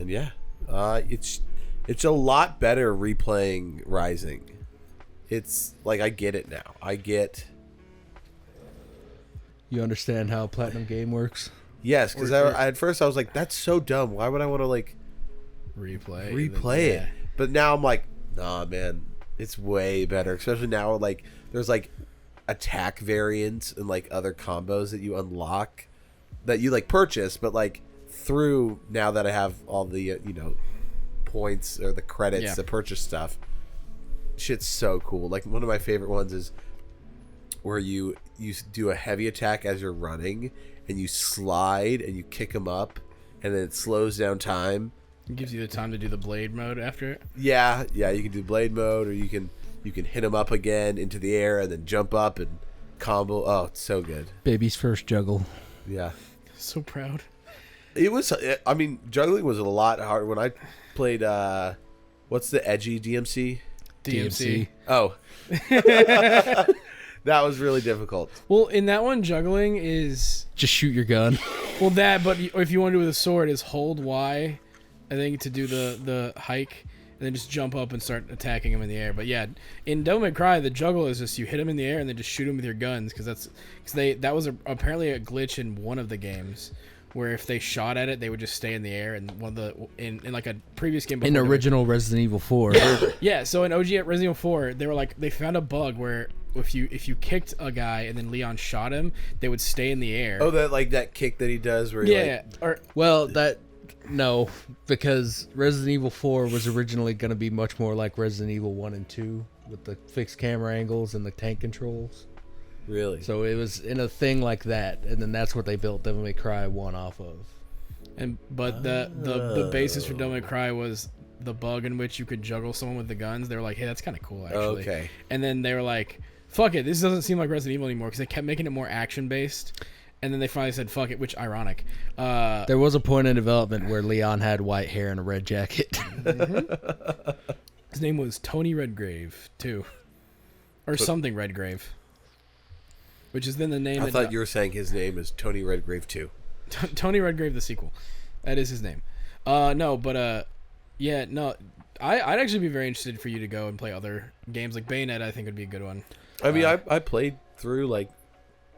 yeah, it's a lot better replaying Rising. It's like I get it now. You understand how Platinum Game works? Yes, because at first I was like, that's so dumb. Why would I want to like replay it? But now I'm like, nah, man, it's way better. Especially now, like there's like attack variants and like other combos that you unlock that you like purchase, but like through now that I have all the points or the credits to purchase stuff, shit's so cool. Like one of my favorite ones is where you do a heavy attack as you're running, and you slide and you kick them up, and then it slows down time. It gives you the time to do the blade mode after it. Yeah, you can do blade mode, or you can hit them up again into the air and then jump up and combo. Oh, it's so good. Baby's first juggle. Yeah. So proud. It was. I mean, juggling was a lot harder when I played. What's the edgy DMC? DMC. Oh. That was really difficult. Well, in that one, juggling is just shoot your gun. Well, but if you want to do it with a sword, is hold Y, I think, to do the hike, and then just jump up and start attacking him in the air. But yeah, in Devil May Cry, the juggle is just you hit him in the air and then just shoot him with your guns, because that was apparently a glitch in one of the games, where if they shot at it, they would just stay in the air. And in like a previous game, in original Resident Evil 4. Yeah, so in OG Resident Evil 4, they found a bug where if you kicked a guy and then Leon shot him, they would stay in the air. Oh, that kick that he does where no, because Resident Evil 4 was originally going to be much more like Resident Evil 1 and 2 with the fixed camera angles and the tank controls. Really? So it was in a thing like that, and then that's what they built Devil May Cry 1 off of. But the basis for Devil May Cry was the bug in which you could juggle someone with the guns. They were like, hey, that's kind of cool, actually. Okay. And then they were like, fuck it, this doesn't seem like Resident Evil anymore, because they kept making it more action-based. And then they finally said, fuck it, which, ironic. There was a point in development where Leon had white hair and a red jacket. Mm-hmm. His name was Tony Redgrave, too. Or something Redgrave. Which is then the name. I thought you were saying his name is Tony Redgrave 2. Tony Redgrave, the sequel. That is his name. No, but, yeah, no. I'd actually be very interested for you to go and play other games. Like Bayonetta, I think would be a good one. I mean, I played through, like,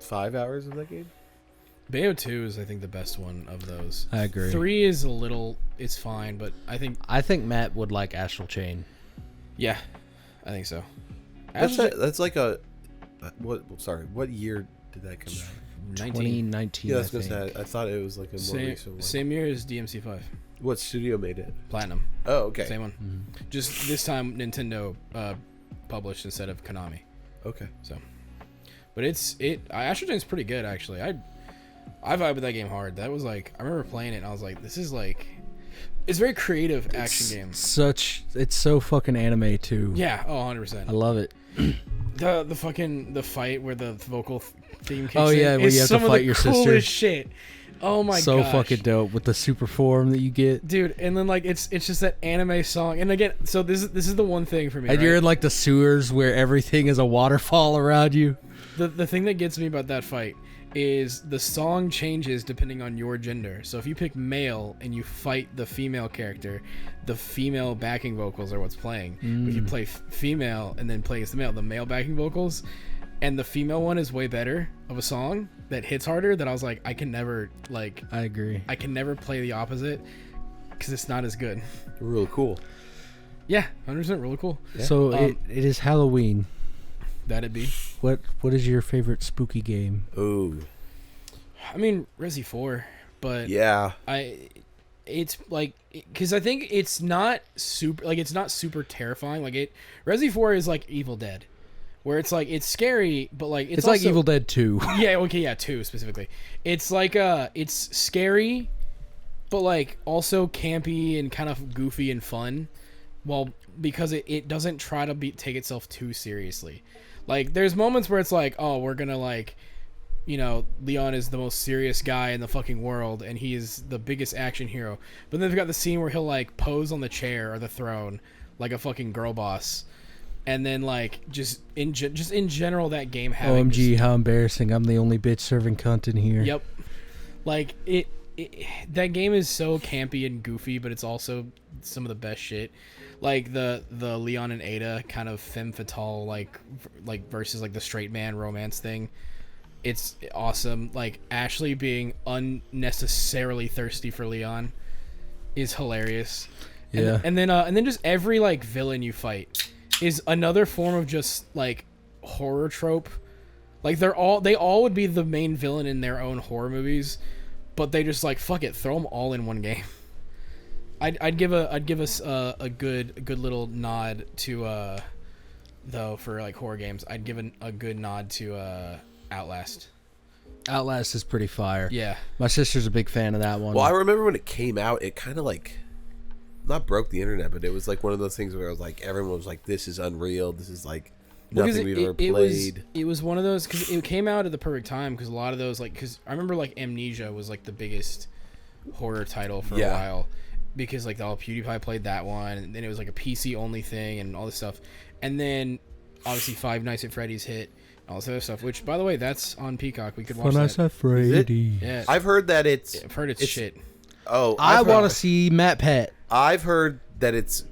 5 hours of that game. Bayo 2 is, I think, the best one of those. I agree. 3 is it's fine, but I think Matt would like Astral Chain. Yeah, I think so. That's like a... What year did that come out? 2019. Yeah, I was gonna say. I thought it was like a more recent one. Same year as DMC5. What studio made it? Platinum. Oh, okay. Same one. Mm-hmm. Just this time Nintendo published instead of Konami. Okay. So, but Astral Chain's pretty good, actually. I vibe with that game hard. That was like, I remember playing it and I was like, this is like, it's a very creative action game. It's so fucking anime too. Yeah. Oh, 100%. I love it. The fight where the vocal theme kicks in. Oh yeah, where you have to fight your sister. Coolest shit. Oh my god. So fucking dope with the super form that you get. Dude, and then like it's just that anime song. And again, so this is the one thing for me. And right? you're in like the sewers where everything is a waterfall around you. The thing that gets me about that fight is the song changes depending on your gender. So if you pick male and you fight the female character, the female backing vocals are what's playing. But if you play female and then play against the male backing vocals, and the female one is way better of a song that hits harder, that I was like, I can never like... I agree. I can never play the opposite because it's not as good. Really cool. Yeah, 100% really cool. Yeah. So it is Halloween. That'd be. What is your favorite spooky game? Ooh. I mean, Resi 4, but yeah, it's like, because I think it's not super terrifying. Like Resi 4 is like Evil Dead, where it's like it's scary, but like it's also, like Evil Dead 2. Yeah, okay, yeah, 2 specifically. It's like it's scary, but like also campy and kind of goofy and fun, because it doesn't try to take itself too seriously. Like, there's moments where it's like, oh, we're gonna like Leon is the most serious guy in the fucking world, and he is the biggest action hero. But then they've got the scene where he'll like pose on the chair or the throne like a fucking girl boss, and then like just in general that game having OMG, how embarrassing! I'm the only bitch serving cunt in here. Yep, like that game is so campy and goofy, but it's also some of the best shit. Like the Leon and Ada kind of femme fatale like versus like the straight man romance thing. It's awesome. Like Ashley being unnecessarily thirsty for Leon is hilarious. Yeah. And then just every like villain you fight is another form of just like horror trope. Like they all would be the main villain in their own horror movies, but they just like fuck it, throw them all in one game. I'd give us a good little nod to though for like horror games. I'd give a good nod to Outlast. Outlast is pretty fire. Yeah. My sister's a big fan of that one. Well, I remember when it came out, it kind of like not broke the internet, but it was like one of those things where it was like everyone was like, "This is unreal. This is like nothing we've ever played." It was one of those because it came out at the perfect time because a lot of those because I remember like Amnesia was like the biggest horror title for a while because like PewDiePie played that one, and then it was like a PC only thing and all this stuff, and then obviously Five Nights at Freddy's hit. All this other stuff, which by the way, that's on Peacock. We could watch that. At Freddy. Yeah, I've heard that I've heard it's shit. Oh, I want to see Matt Pat. I've heard that it's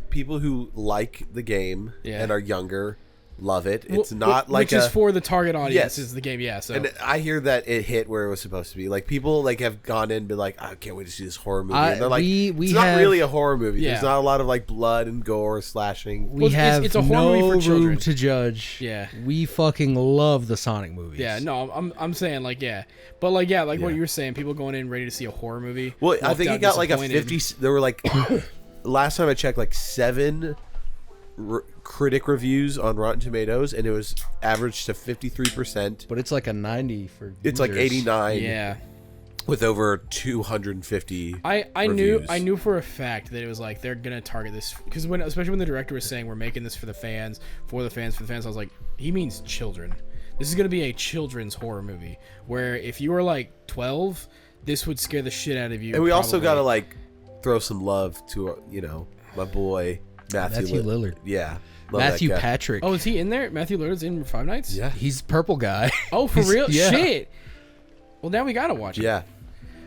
people who like the game Yeah. and are younger love it. It's not which like is for the target audience. Yes. Is the game? Yeah. So And I hear that it hit where it was supposed to be. Like people like have gone in and been like, I can't wait to see this horror movie. And they're like, it's not really a horror movie. Yeah. There's not a lot of like blood and gore slashing. We have it's a horror movie no for children. room to judge. Yeah. We fucking love the Sonic movies. Yeah, no, I'm saying like but like what you were saying, people going in ready to see a horror movie. Well, I think out it got like a disappointed. 50. There were like last time I checked, like 7 critic reviews on Rotten Tomatoes, and it was averaged to 53%. But it's like a 90 for It's like users. 89. Yeah, With over 250. I reviews. knew for a fact that it was like they're gonna target this because especially when the director was saying we're making this for the fans, I was like, he means children. This is gonna be a children's horror movie where if you were like 12, this would scare the shit out of you. And we also probably. gotta like throw some love to my boy Matthew Lillard. Yeah, love Matthew that guy. Patrick. Oh, is he in there? Matthew Lillard's in Five Nights? Yeah, He's purple guy. Oh, for real? Yeah. Shit. Well, now we gotta watch it. yeah.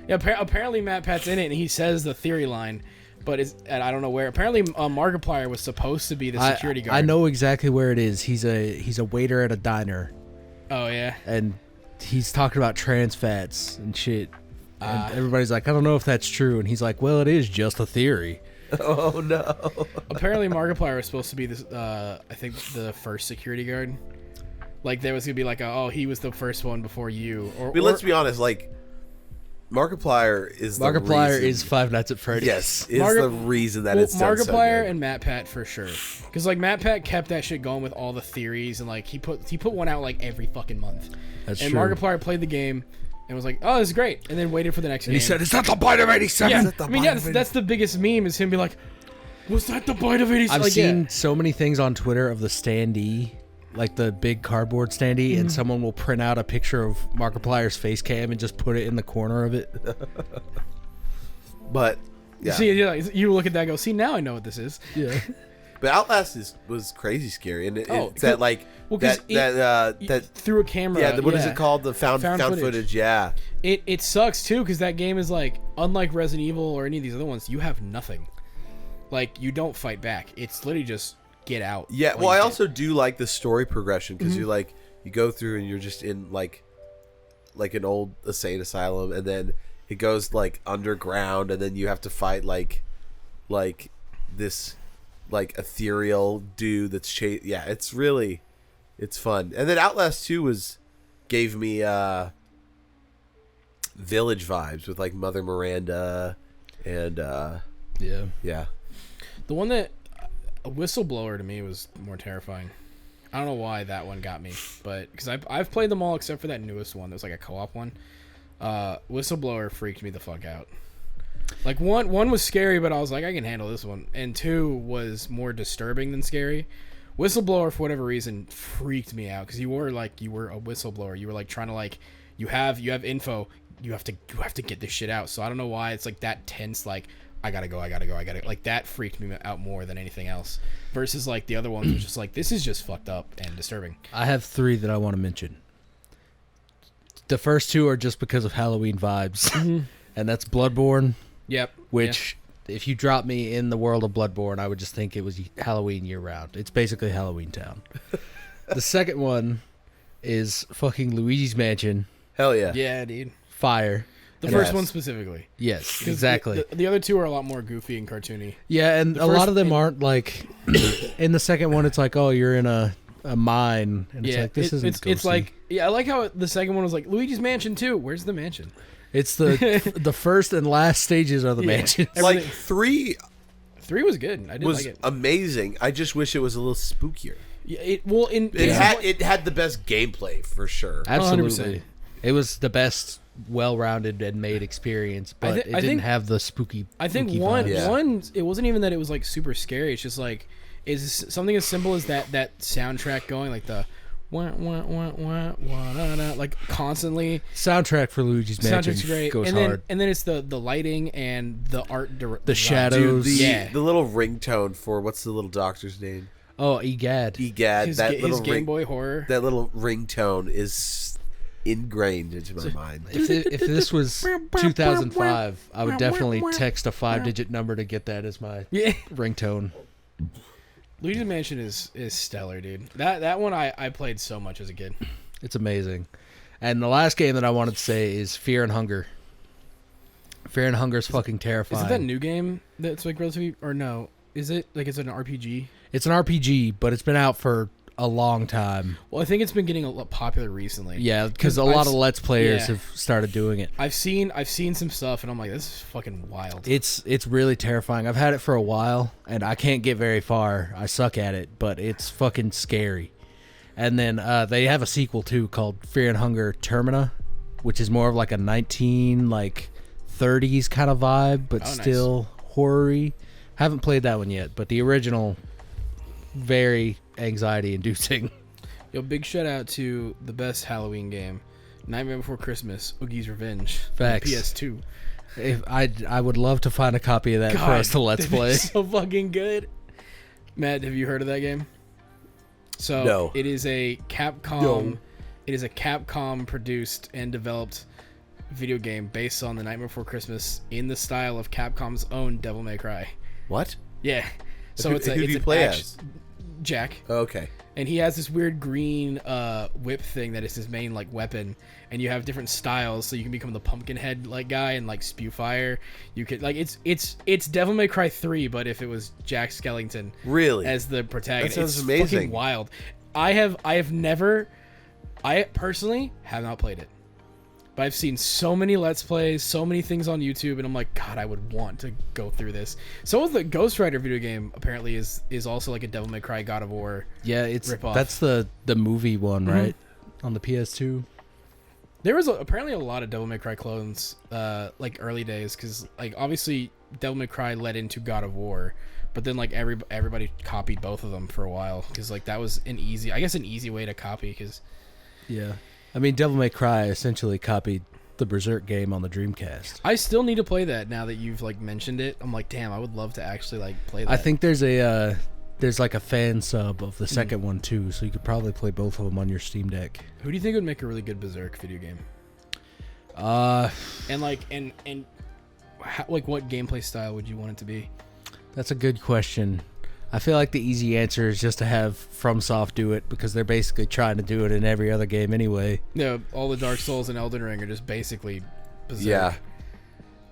Yeah, apparently Matt Pat's in it, and he says the theory line, but and I don't know where. Apparently, Markiplier was supposed to be the security guard. I know exactly where it is. He's a waiter at a diner, Oh yeah. and he's talking about trans fats and shit. And everybody's like, I don't know if that's true, and he's like, well, it is just a theory. Oh no. Apparently, Markiplier was supposed to be this. I think the first security guard. Like there was gonna be like, he was the first one before you. I mean, let's be honest. Like, Markiplier is the reason, is Five Nights at Freddy's. Yes, is the reason that it's done so Markiplier good. and Matt Pat for sure. Because like Matt Pat kept that shit going with all the theories, and like he put one out like every fucking month. That's and true. Markiplier played the game and was like, "Oh, this is great," and then waited for the next game. And he said, "Is that the bite of '87?" "Yeah." that the I mean, bite yeah, of that's the biggest meme is him be like, "Was that the bite of '87?" I've Like, seen so many things on Twitter of the standee, like the big cardboard standee, and someone will print out a picture of Markiplier's face cam and just put it in the corner of it. But yeah, See, you look at that, and go, "See, now I know what this is." Yeah. but Outlast was crazy scary, and Oh, it's that like well, 'cause that through a camera. yeah. What is it called? The found footage. Yeah. It sucks too because that game is like unlike Resident Evil or any of these other ones. You have nothing. Like you don't fight back. It's literally just get out. Yeah, while well, I you can. also do like the story progression because you're like you go through and you're just in like an old insane asylum, and then it goes like underground, and then you have to fight like this like ethereal dude that's yeah, it's fun. And then Outlast 2 gave me Village vibes with like Mother Miranda and yeah. The one that a whistleblower to me was more terrifying. I don't know why that one got me, but because I've played them all except for that newest one. That was like a co-op one. Whistleblower freaked me the fuck out. Like one was scary, but I was like, I can handle this one. And 2 was more disturbing than scary, Whistleblower, for whatever reason, freaked me out because you were a whistleblower. You were like trying to like you have info. You have to get this shit out. So I don't know why it's like that tense. Like I gotta go. Like that freaked me out more than anything else. Versus like the other ones was just like this is just fucked up and disturbing. I have 3 that I want to mention. The first 2 are just because of Halloween vibes, and that's Bloodborne. Yep. Which, if you drop me in the world of Bloodborne, I would just think it was Halloween year round. It's basically Halloween Town. The second one is fucking Luigi's Mansion. Hell yeah. Yeah, dude. Fire. The first one specifically. Yes, 'Cause exactly. The other 2 are a lot more goofy and cartoony. Yeah, and a lot of them aren't like. In the second one, it's like, oh, you're in a mine, and it's like this isn't. It's like I like how the second one was like Luigi's Mansion 2. Where's the mansion? It's the first and last stages of the mansion. Like 3 3 was good. I did was like it. amazing. I just wish it was a little spookier. Yeah, It had the best gameplay for sure. Absolutely, 100%. it was the best, well-rounded and made experience, but it didn't have the spooky. I think spooky one, vibes. it wasn't even that it was like super scary. It's just like is something as simple as that soundtrack going like the wah, wah, wah, wah, wah, da, da, like constantly. Soundtrack for Luigi's Mansion Soundtrack's great. goes and then, hard. And then it's the lighting and the art, The shadows. Dude, the little ringtone for what's the little doctor's name? Oh, Egad. Egad. His Game Boy horror. That little ringtone is ingrained into my mind. If this was 2005, I would definitely text a 5-digit number to get that as my ringtone. Luigi's Mansion is stellar, dude. That one I played so much as a kid. It's amazing. And the last game that I wanted to say is Fear and Hunger. Fear and Hunger is fucking terrifying. Is it that new game that's like relatively, or no? Is it like it's an RPG? It's an RPG, but it's been out for a long time. Well, I think it's been getting a lot popular recently. Yeah, because a lot of Let's Players have started doing it. I've seen some stuff, and I'm like, this is fucking wild. It's really terrifying. I've had it for a while, and I can't get very far. I suck at it, but it's fucking scary. And then they have a sequel too called Fear and Hunger Termina, which is more of like a 30s kind of vibe, but still horror-y. Haven't played that one yet, but the original, very anxiety-inducing. Yo, big shout out to the best Halloween game, Nightmare Before Christmas, Oogie's Revenge. Facts. PS2. If I would love to find a copy of that for us to let's play. So fucking good. Matt, have you heard of that game? So No. It is a Capcom. No. It is a Capcom produced and developed video game based on the Nightmare Before Christmas in the style of Capcom's own Devil May Cry. What? Yeah. So Who it's do you an play action- as? Jack. Oh, okay. And he has this weird green whip thing that is his main like weapon, and you have different styles, so you can become the pumpkin head like guy and like spew fire. You could like it's Devil May Cry 3, but if it was Jack Skellington Really? as the protagonist. That sounds it's amazing. fucking wild. I personally have not played it, but I've seen so many Let's Plays, so many things on YouTube, and I'm like, God, I would want to go through this. So is the Ghost Rider video game. Apparently, is also like a Devil May Cry God of War. Yeah, ripoff. that's the movie one, right? On the PS2. There was apparently a lot of Devil May Cry clones, like early days, because like obviously Devil May Cry led into God of War, but then like everybody copied both of them for a while, because like that was an easy way to copy, because. Yeah. I mean, Devil May Cry essentially copied the Berserk game on the Dreamcast. I still need to play that now that you've like mentioned it. I'm like, damn, I would love to actually like play that. I think there's like a fan sub of the second one too, so you could probably play both of them on your Steam Deck. Who do you think would make a really good Berserk video game? And like like what gameplay style would you want it to be? That's a good question. I feel like the easy answer is just to have FromSoft do it, because they're basically trying to do it in every other game anyway. No, all the Dark Souls and Elden Ring are just basically Berserk. Yeah.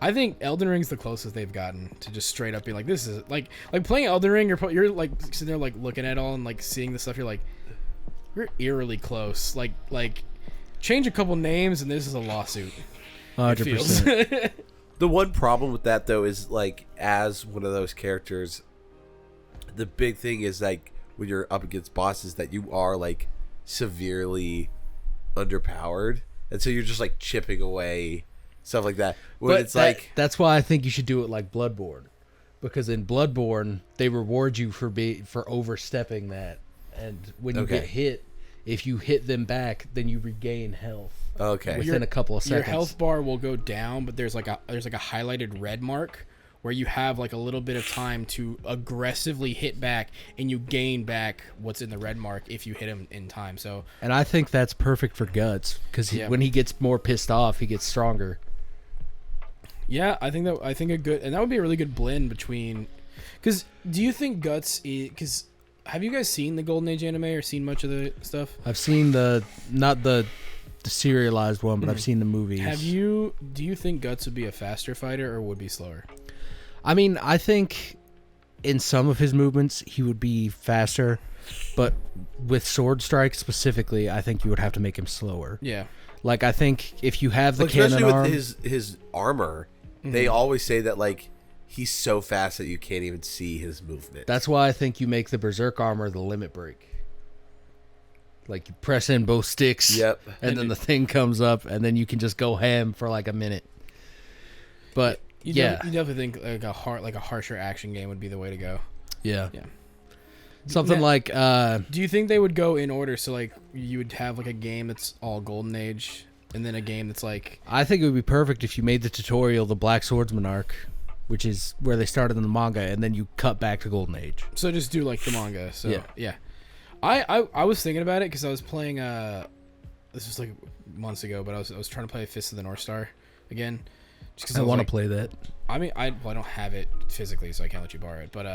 I think Elden Ring's the closest they've gotten to just straight up being like, this is like playing Elden Ring. You're like sitting there like looking at it all and like seeing the stuff. You're like, we're eerily close. Like change a couple names and this is a lawsuit. 100%. The one problem with that though is like, as one of those characters, the big thing is like when you're up against bosses that you are like severely underpowered, and so you're just like chipping away, stuff like that. When But it's like, that's why I think you should do it like Bloodborne, because in Bloodborne they reward you for overstepping that. and when you get hit, if you hit them back, then you regain health. Okay. Within a couple of seconds. Your health bar will go down, but there's like a highlighted red mark where you have like a little bit of time to aggressively hit back, and you gain back what's in the red mark if you hit him in time. So, and I think that's perfect for Guts because when he gets more pissed off, he gets stronger. Yeah, I think a good, and that would be a really good blend between. Because do you think Guts? Because have you guys seen the Golden Age anime or seen much of the stuff? I've seen not the serialized one, but I've seen the movies. Do you think Guts would be a faster fighter or would be slower? I mean, I think in some of his movements he would be faster, but with sword strikes specifically, I think you would have to make him slower. Yeah. Like, I think if you have the cannon especially arm, with his armor, they always say that like he's so fast that you can't even see his movement. that's why I think you make the berserk armor the limit break. Like, you press in both sticks, Yep. and then the thing comes up, and then you can just go ham for like a minute. But You definitely think like a harsher action game would be the way to go. Yeah. Yeah. Something Now, like do you think they would go in order? So like you would have like a game that's all Golden Age, and then a game that's like. I think it would be perfect if you made the tutorial the Black Swordsman arc, which is where they started in the manga, and then you cut back to Golden Age. So just do like the manga. So yeah. I was thinking about it because I was playing this was like months ago, but I was trying to play Fist of the North Star again. Just because I want to play that. I mean, I don't have it physically, so I can't let you borrow it. But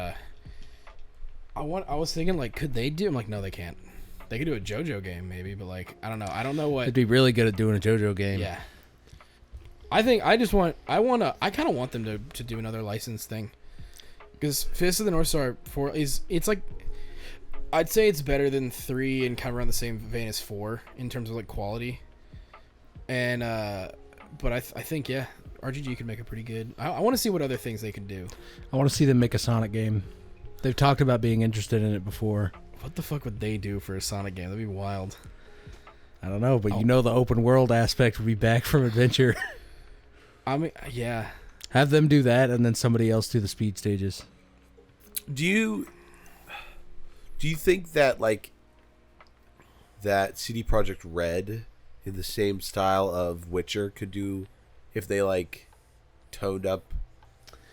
I was thinking like, could they do? I'm like, no, they can't. They could do a JoJo game maybe, but like, I don't know. I don't know what. They'd be really good at doing a JoJo game. Yeah. I kind of want them to do another license thing, because Fist of the North Star 4 it's like, I'd say it's better than 3 and kind of around the same vein as 4 in terms of like quality. And but I think RGG could make it pretty good. I want to see what other things they could do. I want to see them make a Sonic game. They've talked about being interested in it before. What the fuck would they do for a Sonic game? That'd be wild. I don't know, but the open world aspect would be back from Adventure. I mean, yeah. Have them do that, and then somebody else do the speed stages. Do you think that like that CD Projekt Red in the same style of Witcher could do if they like toned up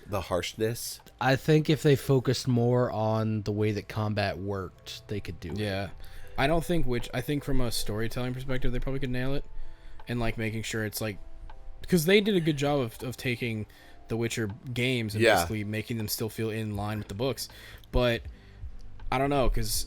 the harshness? I think if they focused more on the way that combat worked, they could do it. Yeah. I think from a storytelling perspective, they probably could nail it. And like making sure it's like, because they did a good job of taking the Witcher games and basically making them still feel in line with the books. But I don't know, because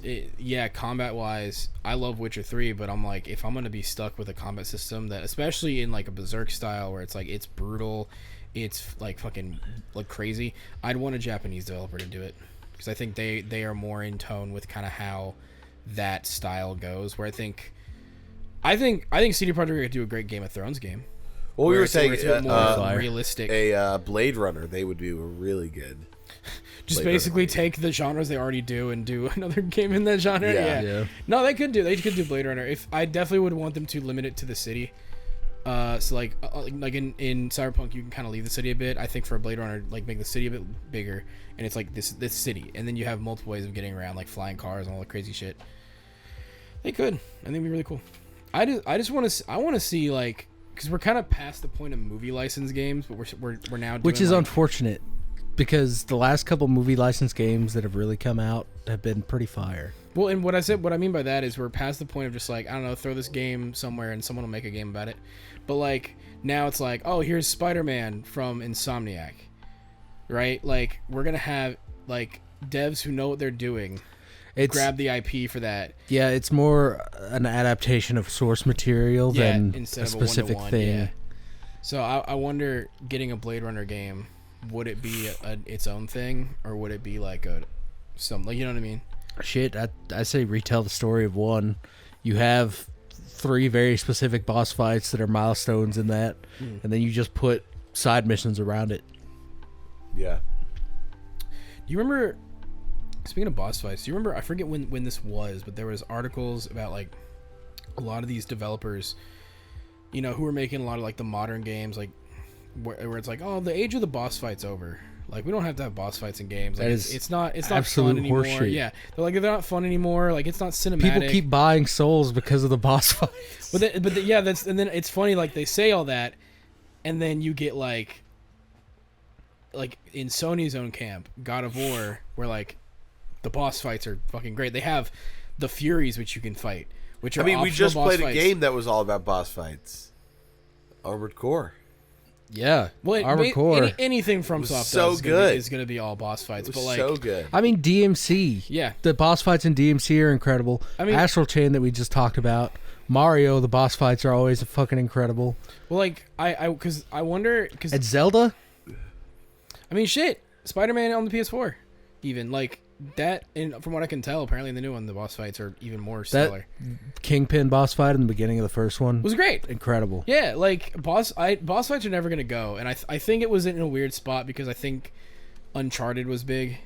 combat wise, I love Witcher 3, but I'm like, if I'm going to be stuck with a combat system that, especially in like a Berserk style where it's like, it's brutal, it's like fucking like crazy, I'd want a Japanese developer to do it, because I think they are more in tone with kind of how that style goes, where I think CD Projekt could do a great Game of Thrones game. Well, we were saying it's a bit more realistic. A Blade Runner, they would do a really good. Just Blade basically Runner. take the genres they already do and do another game in that genre. Yeah. No, they could do Blade Runner. If I definitely would want them to limit it to the city. So like in Cyberpunk, you can kind of leave the city a bit. I think for a Blade Runner, like make the city a bit bigger, and it's like this city, and then you have multiple ways of getting around, like flying cars and all the crazy shit. They could. I think it'd be really cool. I want to see like, because we're kind of past the point of movie license games, but we're now doing, which is like, unfortunate, because the last couple movie license games that have really come out have been pretty fire. Well, and what I mean by that is we're past the point of just like, I don't know, throw this game somewhere and someone will make a game about it. But like now it's like, oh, here's Spider-Man from Insomniac, right? Like we're gonna have like devs who know what they're doing. Grab the IP for that. Yeah, it's more an adaptation of source material than instead a of specific one-to-one, thing. yeah. So I wonder, getting a Blade Runner game, would it be its own thing, or would it be like you know what I mean? Shit, I say retell the story of one. You have 3 very specific boss fights that are milestones in that, and then you just put side missions around it. Yeah. Do you remember, speaking of boss fights, do you remember, I forget when this was, but there was articles about like a lot of these developers, you know, who were making a lot of like the modern games, like where it's like, oh, the age of the boss fight's over. Like we don't have to have boss fights in games. Like, That is it's not absolute fun anymore. horseshit. Yeah, they're not fun anymore. Like it's not cinematic. People keep buying souls because of the boss fights. Yeah, and then it's funny. Like they say all that, and then you get like in Sony's own camp, God of War, where like the boss fights are fucking great. They have the Furies which you can fight, which are I mean, we just played fights. a game that was all about boss fights. Armored Core. Yeah, Well, Armored Core. anything from was Soft so is good. going to be all boss fights. It But was like, so good. I mean, DMC. Yeah. The boss fights in DMC are incredible. I mean- Astral Chain that we just talked about. Mario, the boss fights are always fucking incredible. well, like because I wonder because And Zelda, I mean, shit, Spider-Man on the PS4, even like that. And from what I can tell, apparently in the new one, the boss fights are even more stellar. Kingpin boss fight in the beginning of the first one It was great. incredible. Yeah, like boss fights are never gonna go, and I think it was in a weird spot because I think Uncharted was big,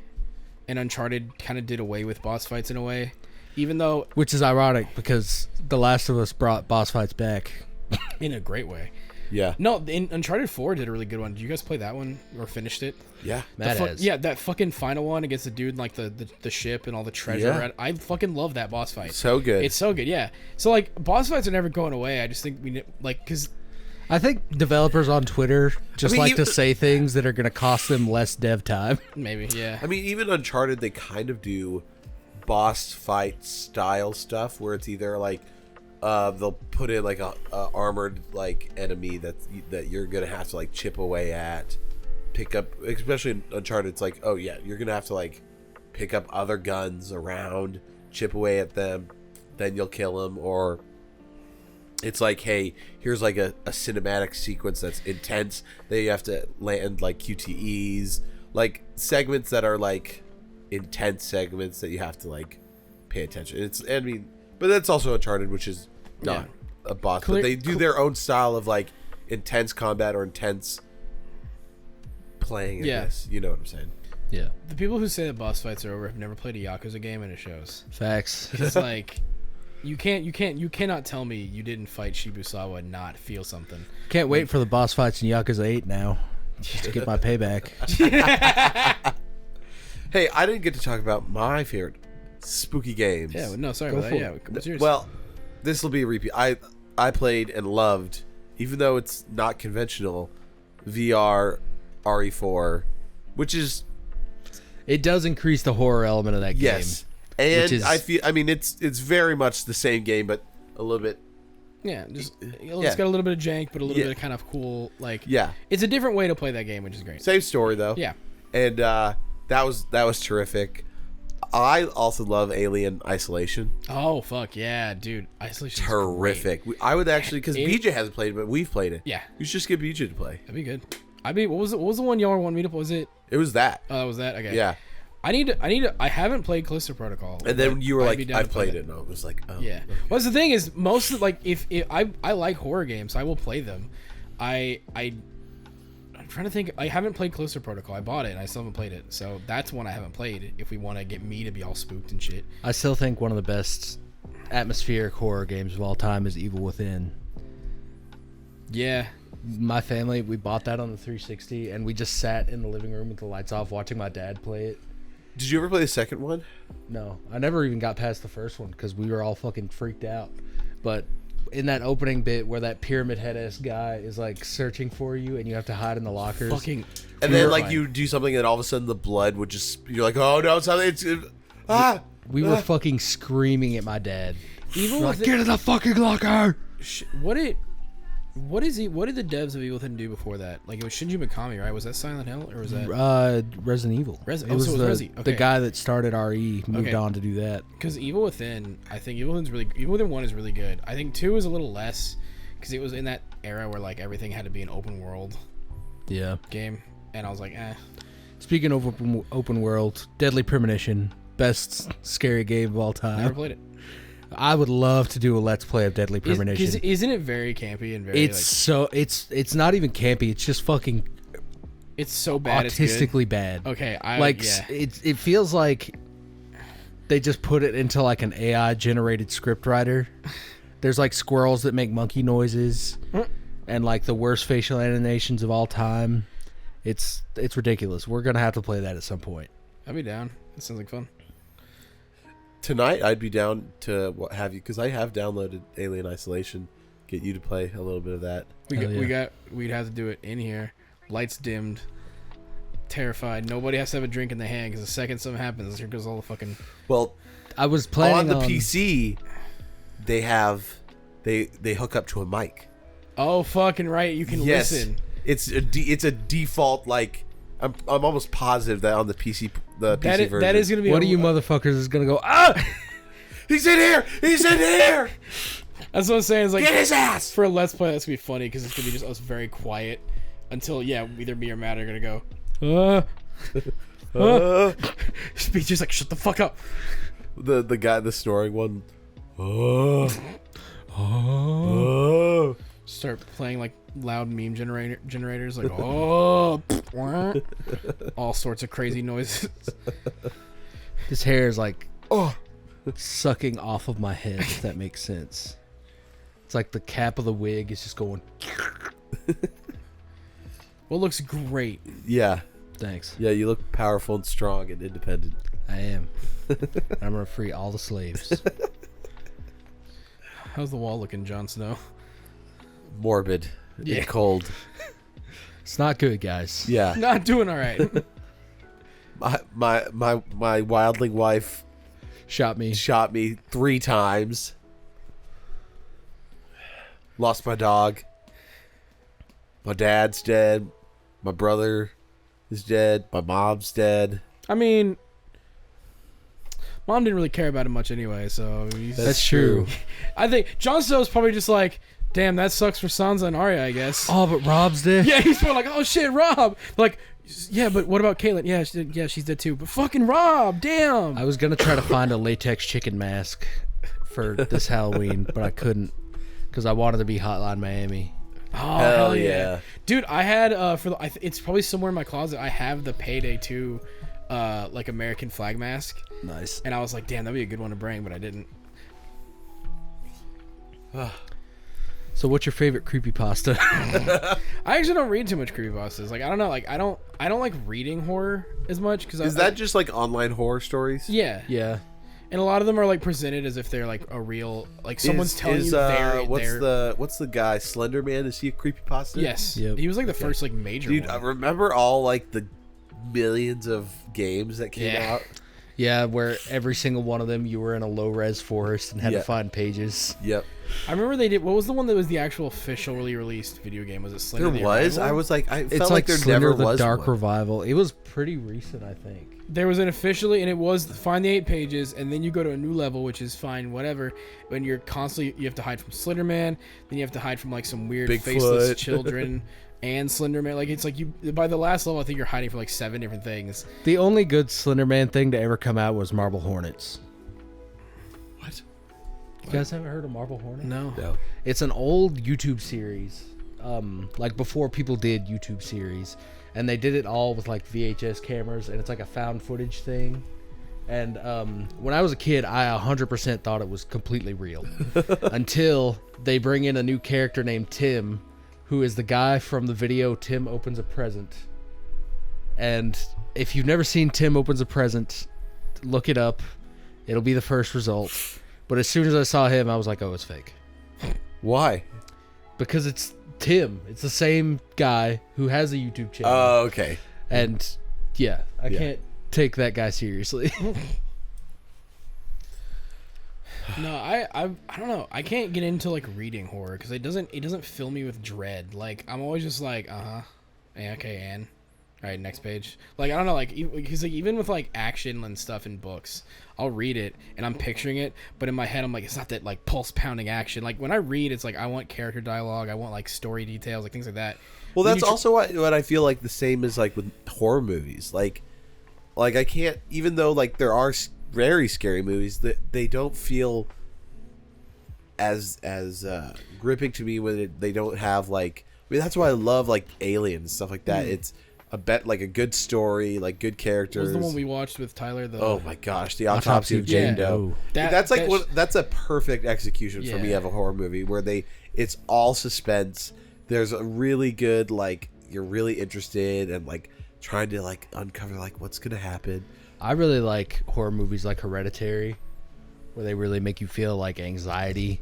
and Uncharted kind of did away with boss fights in a way, even though Which is ironic because The Last of Us brought boss fights back. in a great way. Yeah. No, in Uncharted 4 did a really good one. Did you guys play that one or finished it? Yeah. Matt has. Yeah, that fucking final one against the dude in, like the ship and all the treasure. Yeah. I fucking love that boss fight. So good. It's so good, yeah. So like boss fights are never going away. I just think we like because I think developers on Twitter just mean, like even- to say things that are going to cost them less dev time. maybe yeah. I mean, even Uncharted, they kind of do boss fight style stuff where it's either like they'll put in like a armored like enemy that you're gonna have to like chip away at, pick up. Especially in Uncharted, it's like, oh yeah, you're gonna have to like pick up other guns around, chip away at them, then you'll kill them. Or it's like, hey, here's like a cinematic sequence that's intense that you have to land like QTEs, like segments that are like intense segments that you have to like pay attention. I mean, but that's also Uncharted, which is not a boss, but they do their own style of like intense combat or intense playing. Yeah. You know what I'm saying? Yeah. The people who say that boss fights are over have never played a Yakuza game, and it shows. Facts. It's like you cannot tell me you didn't fight Shibusawa and not feel something. Can't wait for the boss fights in Yakuza 8 now. Just to get my payback. Hey, I didn't get to talk about my favorite spooky games. Yeah, no, sorry Go about for that. Yeah, it. what's yours? Well, this will be a repeat. I played and loved, even though it's not conventional, VR RE4, which is It does increase the horror element of that game. yes, and Which is- I mean it's very much the same game, but a little bit. yeah, just yeah. it's got a little bit of jank, but a little Yeah. bit of kind of cool. Like Yeah, it's a different way to play that game, which is great. same story though. Yeah, and that was terrific. I also love Alien Isolation. Oh fuck yeah, dude! Isolation. Terrific. I would actually, because It- BJ hasn't played it, but we've played it. Yeah, You should just get BJ to play. that'd be good. I mean, what was the one y'all wanted me to? Was it? It was that. Oh, that was that. Okay. Yeah. I haven't played Callisto Protocol. And then but you were I'd like, be down I to play played that. it, and I was like, oh. Yeah. Well, the thing is, most of like if I like horror games, I will play them. I'm trying to think. I haven't played Callisto Protocol. I bought it and I still haven't played it. So that's one I haven't played. If we want to get me to be all spooked and shit. I still think one of the best atmospheric horror games of all time is Evil Within. Yeah. My family, we bought that on the 360, and we just sat in the living room with the lights off watching my dad play it. Did you ever play the second one? No, I never even got past the first one because we were all fucking freaked out. But in that opening bit where that pyramid head-ass guy is like searching for you and you have to hide in the lockers. Fucking. And then like terrifying. you do something, and all of a sudden the blood would just, you're like, oh no, it's ah. We were fucking screaming at my dad. Evil We're like, Within. get in the fucking locker! What did the devs of Evil Within do before that? Like it was Shinji Mikami, right? Was that Silent Hill or was that? Resident Evil. So it was it was the, Resi. the Okay. guy that started RE moved Okay. on to do that. Because Evil Within, I think Evil Within 1 is really good. I think 2 is a little less because it was in that era where like everything had to be an open world Yeah. game, and I was like, eh. Speaking of open world, Deadly Premonition, best scary game of all Never time. played it. I would love to do a let's play of Deadly Premonition. Isn't it very campy and very? It's not even campy. It's just fucking It's so bad. It's good. autistically bad. Okay, Yeah. It feels like they just put it into like an AI generated script writer. There's like squirrels that make monkey noises, and like the worst facial animations of all time. It's ridiculous. We're gonna have to play that at some point. I'd be down. That sounds like fun. Tonight, I'd be down to have you, because I have downloaded Alien Isolation. Get you to play a little bit of that. We'd have to do it in here. Lights dimmed. Terrified. Nobody has to have a drink in the hand because the second something happens, here goes all the fucking. Well, I was planning on the PC. They hook up to a mic. Oh, fucking right! You can listen. It's a default, like I'm almost positive that on the PC version. That is gonna be. What are you motherfuckers is gonna go? Ah! He's in here. He's in here. That's what I'm saying. Is like Get his ass. For a Let's Play. That's gonna be funny because it's gonna be just us very quiet until either me or Matt are gonna go. Speech just like shut the fuck up. The guy, the snoring one. Start playing like loud meme generators like all sorts of crazy noises. This hair is like sucking off of my head, if that makes sense. It's like the cap of the wig is just going. Well, looks great. Yeah. Thanks. Yeah, you look powerful and strong and independent. I am. I'm gonna free all the slaves. How's the wall looking, Jon Snow? Morbid. Yeah. And cold. It's not good, guys. Yeah. Not doing all right. My wildling wife Shot me 3 times. Lost my dog. My dad's dead. My brother is dead. My mom's dead. I mean, Mom didn't really care about it much anyway, so That's true. I think Jon Snow's probably just like, damn, that sucks for Sansa and Arya, I guess. Oh, but Rob's dead. Yeah, he's probably like, oh shit, Rob. Like, yeah, but what about Caitlyn? Yeah, she's dead too. But fucking Rob, damn. I was gonna try to find a latex chicken mask for this Halloween, but I couldn't because I wanted to be Hotline Miami. Oh, Hell yeah. Dude, I had it's probably somewhere in my closet. I have the Payday 2 like American flag mask. Nice. And I was like, damn, that'd be a good one to bring, but I didn't. So what's your favorite creepypasta? I actually don't read too much creepypastas. Like, I don't know, like I don't like reading horror as much because Is that just like online horror stories? Yeah. Yeah. And a lot of them are like presented as if they're like a real, like someone's telling you they're what's the guy, Slender Man? Is he a creepypasta? Yes. Yep. He was like the first like major Dude, one. I remember all like the millions of games that came out. Yeah, where every single one of them you were in a low-res forest and had Yeah. to find pages. Yep. I remember they did. What was the one that was the actual officially released video game? Was it Slender? There the was. Arrival? I was like, I It's felt like there Slender never the was Dark one. Revival. It was pretty recent, I think. There was an officially, and it was find the 8 pages, and then you go to a new level, which is fine, whatever. When you're constantly, you have to hide from Slenderman, then you have to hide from like some weird Bigfoot. faceless children and Slenderman. Like it's like you by the last level, I think you're hiding from like 7 different things. The only good Slenderman thing to ever come out was Marble Hornets. What? You guys haven't heard of Marble Hornets? No. No. It's an old YouTube series, like before people did YouTube series, and they did it all with like VHS cameras, and it's like a found footage thing. And when I was a kid, I 100% thought it was completely real until they bring in a new character named Tim, who is the guy from the video Tim Opens a Present. And if you've never seen Tim Opens a Present, look it up. It'll be the first result. But as soon as I saw him, I was like, oh, it's fake. Why? Because it's Tim. It's the same guy who has a YouTube channel. Oh, okay. And yeah, I Yeah. can't take that guy seriously. No, I don't know. I can't get into like reading horror because it doesn't fill me with dread. Like I'm always just like, yeah, okay, and all right, next page. Like I don't know, like because like even with like action and stuff in books, I'll read it and I'm picturing it, but in my head I'm like, it's not that like pulse pounding action. Like when I read, it's like I want character dialogue, I want like story details, like things like that. Well, When that's you also what I feel like the same is like with horror movies. Like I can't, even though like there are very scary movies, that they don't feel as gripping to me when they don't have like. I mean, that's why I love like Alien and stuff like that. It's like a good story, like good What characters. was the one we watched with Tyler? The Oh my gosh, the Autopsy of Jane Yeah. Doe. That- That's like that's- that's a perfect execution for me Yeah. of a horror movie where it's all suspense. There's a really good like you're really interested and like trying to like uncover like what's gonna happen. I really like horror movies like Hereditary, where they really make you feel like anxiety.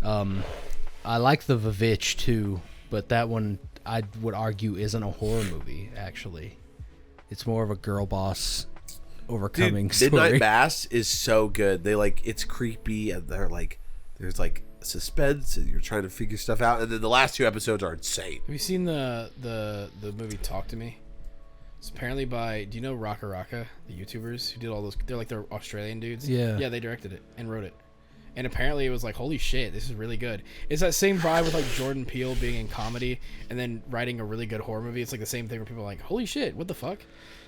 I like The Vivitch too, but that one I would argue isn't a horror movie. Actually, it's more of a girl boss overcoming story. Midnight Mass is so good. They like it's creepy and they're like there's like suspense and you're trying to figure stuff out. And then the last 2 episodes are insane. Have you seen the movie Talk to Me? It's apparently by, do you know Raka Raka, the YouTubers who did all those? They're like they're Australian dudes. Yeah. They directed it and wrote it. And apparently it was like, holy shit, this is really good. It's that same vibe with like Jordan Peele being in comedy and then writing a really good horror movie. It's like the same thing where people are like, holy shit, what the fuck?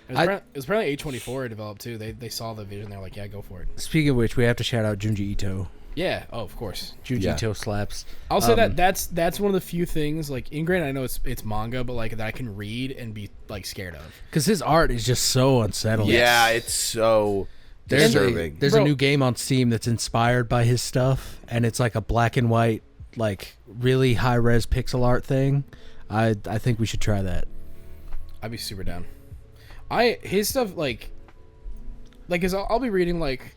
It was apparently A24 developed too. They saw the vision. They're like, yeah, go for it. Speaking of which, we have to shout out Junji Ito. Yeah. Oh, of course. Junji Ito slaps. I'll say that's one of the few things, like, in granted, I know it's manga, but like that I can read and be like scared of. Because his art is just so unsettling. Yeah, it's so disturbing. There's a new game on Steam that's inspired by his stuff, and it's like a black and white, like really high res pixel art thing. I think we should try that. I'd be super down. His stuff like cause I'll be reading like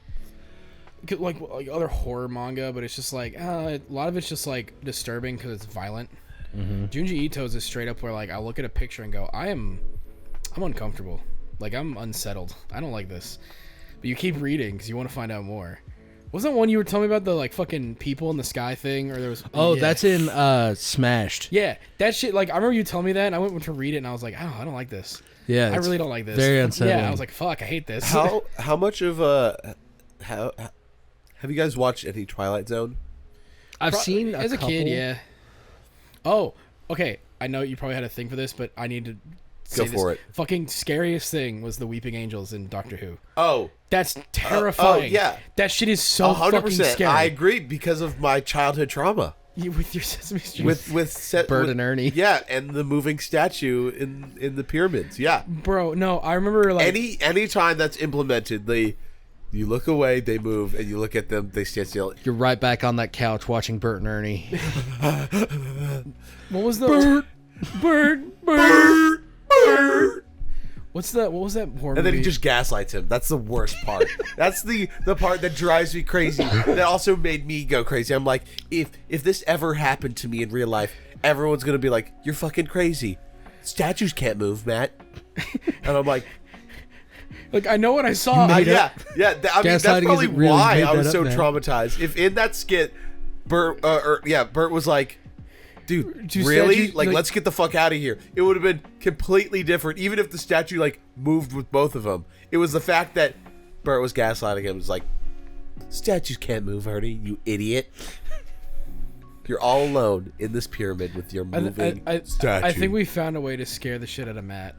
other horror manga, but it's just like a lot of it's just like disturbing because it's violent. Junji Ito's is straight up where like I look at a picture and go, I'm uncomfortable, like I'm unsettled, I don't like this, but you keep reading because you want to find out more. Wasn't that one you were telling me about, the like fucking people in the sky thing, or there was? Oh, yeah. That's in Smashed. Yeah, that shit. Like I remember you telling me that, and I went to read it, and I was like, I don't like this. Yeah, I really don't like this. Very unsettling. Yeah, I was like, fuck, I hate this. How much of how have you guys watched any Twilight Zone? I've seen as a couple. kid, yeah. Oh, okay. I know you probably had a thing for this, but I need to say Go for this. it. Fucking scariest thing was the Weeping Angels in Doctor Who. Oh, That's terrifying. yeah. That shit is so fucking scary. I agree because of my childhood trauma. With your Sesame Street. With Bert and Ernie. Yeah, and the moving statue in the pyramids. Yeah. Bro, no, I remember like Any time that's implemented, you look away, they move, and you look at them, they stand still. You're right back on that couch watching Bert and Ernie. what was the Bert. What was that horror And then movie? he just gaslights him. That's the worst part. That's the part that drives me crazy. That also made me go crazy. I'm like, if this ever happened to me in real life, everyone's gonna be like, "You're fucking crazy. Statues can't move, Matt." And I'm like, I know what I saw. I mean, that's probably really why made I was that so up, man. traumatized. If in that skit, Bert was like, dude, Two really? statues, Like, like- let's get the fuck out of here. It would have been completely different, even if the statue, like, moved with both of them. It was the fact that Bert was gaslighting him. It was like, statues can't move, Ernie, you idiot. You're all alone in this pyramid with your moving statue. I think we found a way to scare the shit out of Matt.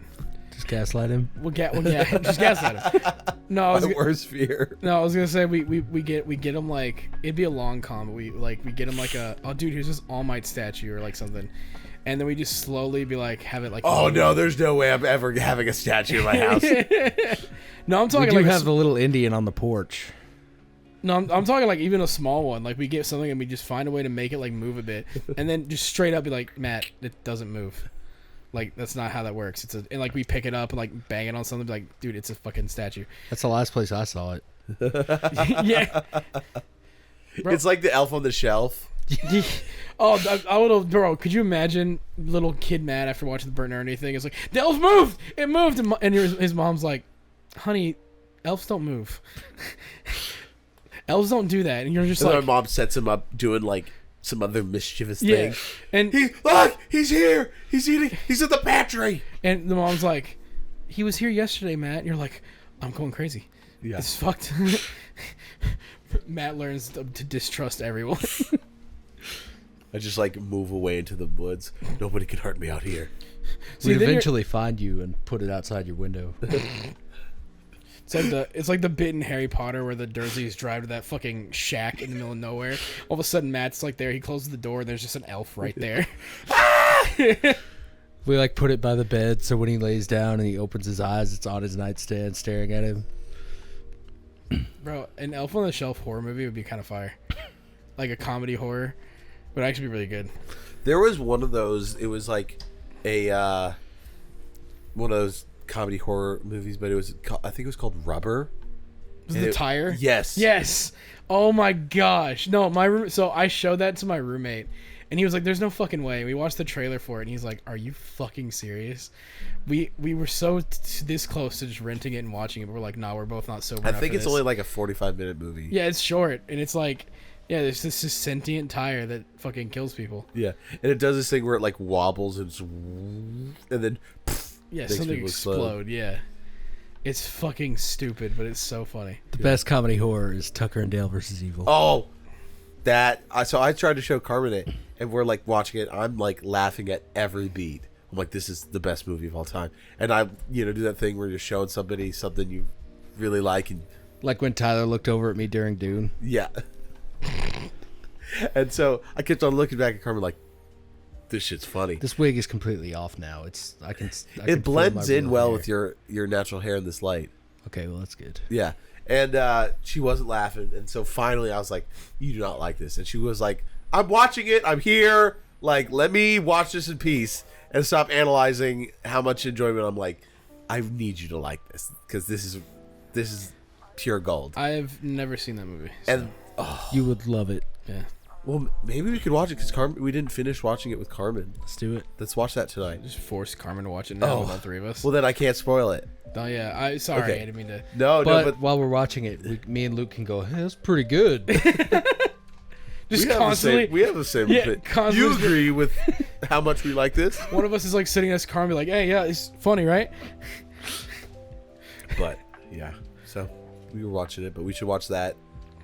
Just gaslight him. Just gaslight him. No, My worst fear. I was gonna say we get him like, it'd be a long con, but we get him like oh dude, here's this All Might statue or like something, and then we just slowly be like have it like, Oh no, there's no way I'm ever having a statue in my house. No, I'm We talking do like have the little Indian on the porch. no, I'm talking like even a small one. Like we get something and we just find a way to make it like move a bit, and then just straight up be like, Matt, it doesn't move. Like that's not how that works. And like we pick it up and like bang it on something, be like, dude, it's a fucking statue. That's the last place I saw it. Yeah. Bro. It's like the elf on the shelf. Oh, I would have, bro. Could you imagine little kid Matt after watching the Bert and Ernie thing? It's like the elf moved. It moved, and his mom's like, "Honey, elves don't move. Elves don't do that." And you're just And like, my mom sets him up doing like some other mischievous yeah. thing. And He's here. He's eating. He's at the pantry. and the mom's like, "He was here yesterday, Matt." And you're like, "I'm going crazy. Yeah. It's fucked." Matt learns to distrust everyone. I just like move away into the woods. Nobody can hurt me out here. See, We'd then you're- eventually find you and put it outside your window. It's like the bit in Harry Potter where the Dursleys drive to that fucking shack in the middle of nowhere. All of a sudden, Matt's like there. He closes the door, and there's just an elf right there. We like put it by the bed so when he lays down and he opens his eyes, it's on his nightstand staring at him. Bro, an Elf on the Shelf horror movie would be kind of fire. Like a comedy horror would actually be really good. There was one of those. It was like one of those comedy horror movies, but I think it was called Rubber. Was it the tire? Yes. Yes. Oh my gosh. No, so I showed that to my roommate, and he was like, "There's no fucking way." We watched the trailer for it, and he's like, "Are you fucking serious?" We were so this close to just renting it and watching it, but we're like, "Nah, we're both not sober." I think it's only like a 45-minute movie. Yeah, it's short, and it's like, yeah, there's this sentient tire that fucking kills people. Yeah, and it does this thing where it like wobbles and then Yeah, makes something people explode. Yeah, it's fucking stupid, but it's so funny. The best comedy horror is Tucker and Dale versus Evil. Oh, so I tried to show Carmen it, and we're like watching it. I'm like laughing at every beat. I'm like, this is the best movie of all time. And I, do that thing where you're showing somebody something you really like, and Like when Tyler looked over at me during Dune. yeah. And so I kept on looking back at Carmen like, this shit's funny. This wig is completely off now. I can It feel blends my in real well hair. with your natural hair in this light. Okay, well that's good. Yeah. And she wasn't laughing. And so finally I was like, you do not like this. And she was like, I'm watching it. I'm here. Like, let me watch this in peace and stop analyzing how much enjoyment. I'm like, I need you to like this because this is pure gold. I've never seen that movie. So. And You would love it. Yeah. well, maybe we could watch it because we didn't finish watching it with Carmen. Let's do it. Let's watch that tonight. Just force Carmen to watch it now with all three of us. Well, then I can't spoil it. Oh yeah, sorry, Okay. I didn't mean to. No, But while we're watching it, me and Luke can go, hey, that's pretty good. Just we have constantly. we have the same Yeah, opinion. constantly- You agree with how much we like this? One of us is like sitting next to Carmen, be like, "Hey, yeah, it's funny, right?" But yeah, so we were watching it, but we should watch that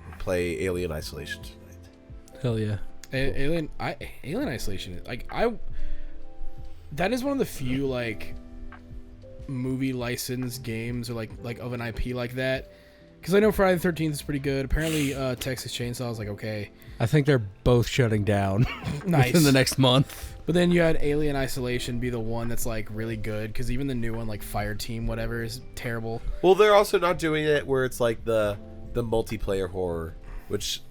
and play Alien Isolation tonight. Hell yeah. Alien Isolation. Like that is one of the few like movie licensed games or like of an IP like that. Because I know Friday the 13th is pretty good. Apparently, Texas Chainsaw is like okay. I think they're both shutting down Nice. within the next month. But then you had Alien Isolation be the one that's like really good because even the new one like Fire Team whatever is terrible. Well, they're also not doing it where it's like the multiplayer horror, which,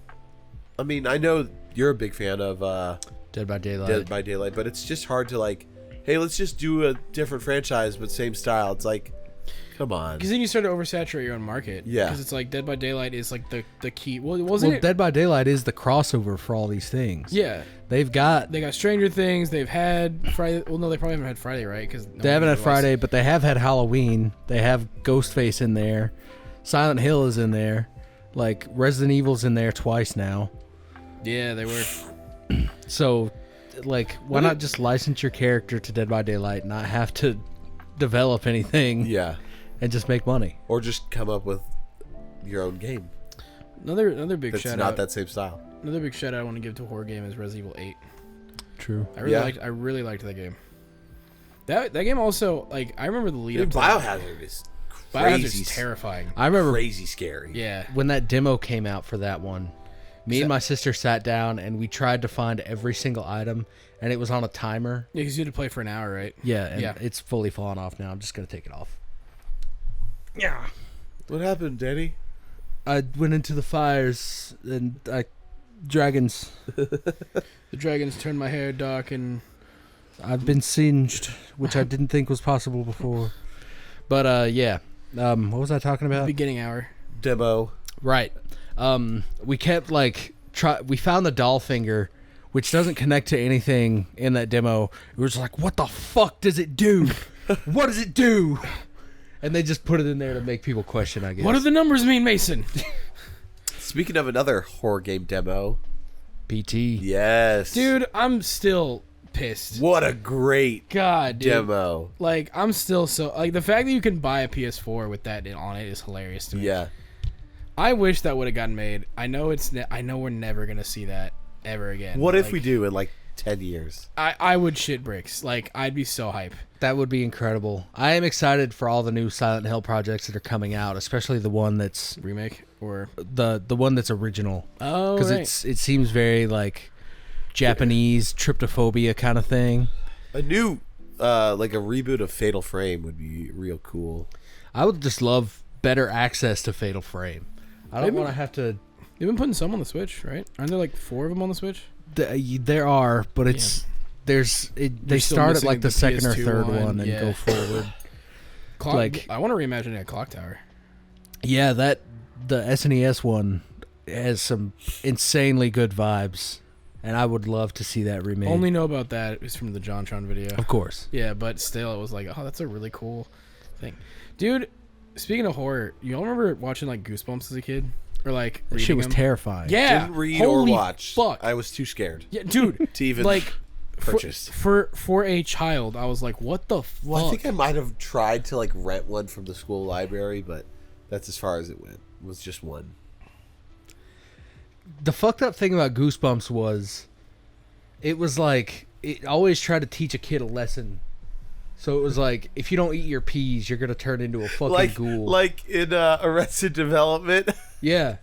I mean, I know you're a big fan of Dead by Daylight. Dead by Daylight, but it's just hard to like, hey, let's just do a different franchise but same style. It's like, come on. Because then you start to oversaturate your own market. Yeah. Because it's like Dead by Daylight is like the key. Well, wasn't Well, it? Dead by Daylight is the crossover for all these things. Yeah. They've got... They got Stranger Things. They've had Friday. Well, no, they probably haven't had Friday, right? Because They haven't had Friday, but they have had Halloween. They have Ghostface in there. Silent Hill is in there. Like, Resident Evil's in there twice now. Yeah, they were. So, like, why not just license your character to Dead by Daylight, not have to develop anything, Yeah. and just make money? Or just come up with your own game Another big that's shout not out. that same style. Another big shout out I want to give to a horror game is Resident Evil 8. True. I really liked that game. That game also like I remember the lead Dude, up. Biohazard is Biohazard's crazy, terrifying. I remember crazy scary. Yeah. when that demo came out for that one. Me and my sister sat down and we tried to find every single item, and it was on a timer. Yeah, because you had to play for an hour, right? Yeah, and Yeah. it's fully fallen off now. I'm just gonna take it off. Yeah. What happened, Danny? I went into the fires and dragons. The dragons turned my hair dark and I've been singed, which I didn't think was possible before. But yeah. What was I talking about? beginning hour. Demo. Right. We kept we found the doll finger, which doesn't connect to anything in that demo. We were just like, what the fuck does it do? What does it do? And they just put it in there to make people question, I guess. What do the numbers mean, Mason? Speaking of another horror game demo. PT. Yes. Dude, I'm still pissed. What a great God, dude. demo. Like, I'm still so... Like, the fact that you can buy a PS4 with that on it is hilarious to me. Yeah. I wish that would have gotten made. I know I know we're never going to see that ever again. What if Like, we do in like 10 years? I would shit bricks. Like, I'd be so hype. That would be incredible. I am excited for all the new Silent Hill projects that are coming out, especially the one that's Remake or... the one that's original. Oh, Because right. it seems very like Japanese tryptophobia kind of thing. A new, like a reboot of Fatal Frame would be real cool. I would just love better access to Fatal Frame. I don't Maybe- want to have to. They've been putting some on the Switch, right? Aren't there like 4 of them on the Switch? There are, but it's they still start at missing like the the second or PS2 third one, one and yeah. go forward. Like, I want to reimagine that Clock Tower. Yeah, the SNES one has some insanely good vibes, and I would love to see that remade. Only know about that is from the JonTron video. Of course. Yeah, but still, it was like, oh, that's a really cool thing, dude. Speaking of horror, you all remember watching like Goosebumps as a kid, or like That shit reading was them? terrifying. Yeah, Didn't read holy or watch. Fuck. I was too scared Yeah, dude. to even like purchase. for a child, I was like, what the fuck? Well, I think I might have tried to like rent one from the school library, but that's as far as it went. It was just one. The fucked up thing about Goosebumps was, it was like it always tried to teach a kid a lesson. So it was like, if you don't eat your peas, you're gonna turn into a fucking ghoul. Like in Arrested Development. Yeah.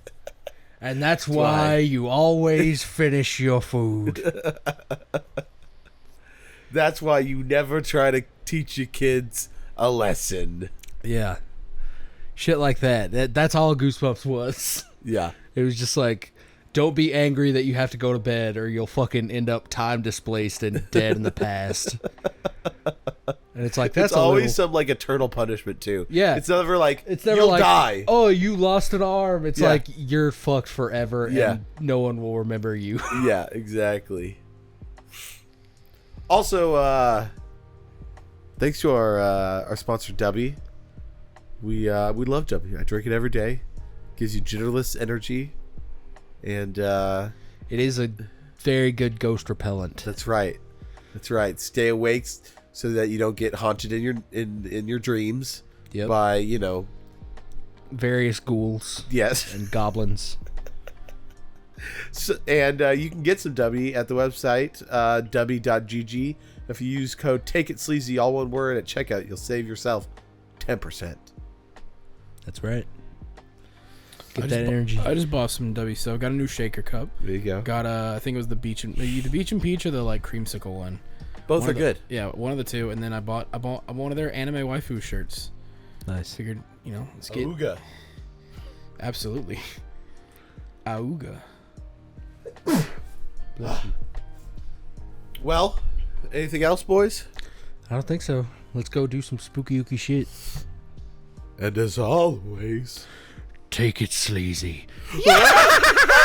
And that's why you always finish your food. That's why you never try to teach your kids a lesson. Yeah. Shit like that. That's all Goosebumps was. Yeah. It was just like, don't be angry that you have to go to bed or you'll fucking end up time displaced and dead in the past. And it's like, that's it's always some like eternal punishment too. Yeah. It's never like it's never you'll like, die. oh, you lost an arm. It's Yeah. like, you're fucked forever Yeah. and no one will remember you. Yeah, exactly. Also, thanks to our sponsor Dubby. We love Dubby. I drink it every day. Gives you genderless energy, and It is a very good ghost repellent. that's right. That's right. Stay awake so that you don't get haunted in your dreams Yep. by Various ghouls yes. and goblins. So, and you can get some Dubby at the website dubby.gg. If you use code TakeItSleazy, all one word, at checkout, you'll save yourself 10%. That's right. Get that energy. I just bought some W. So got a new shaker cup. There you go. Got I think it was the beach and peach or the like creamsicle one. Both One are of the- good. Yeah, one of the two. And then I bought one of their anime waifu shirts. Nice. Figured, let's get Ooga. absolutely. Auga. Well, anything else, boys? I don't think so. Let's go do some spooky ooky shit. And as always, Take it sleazy. Ah!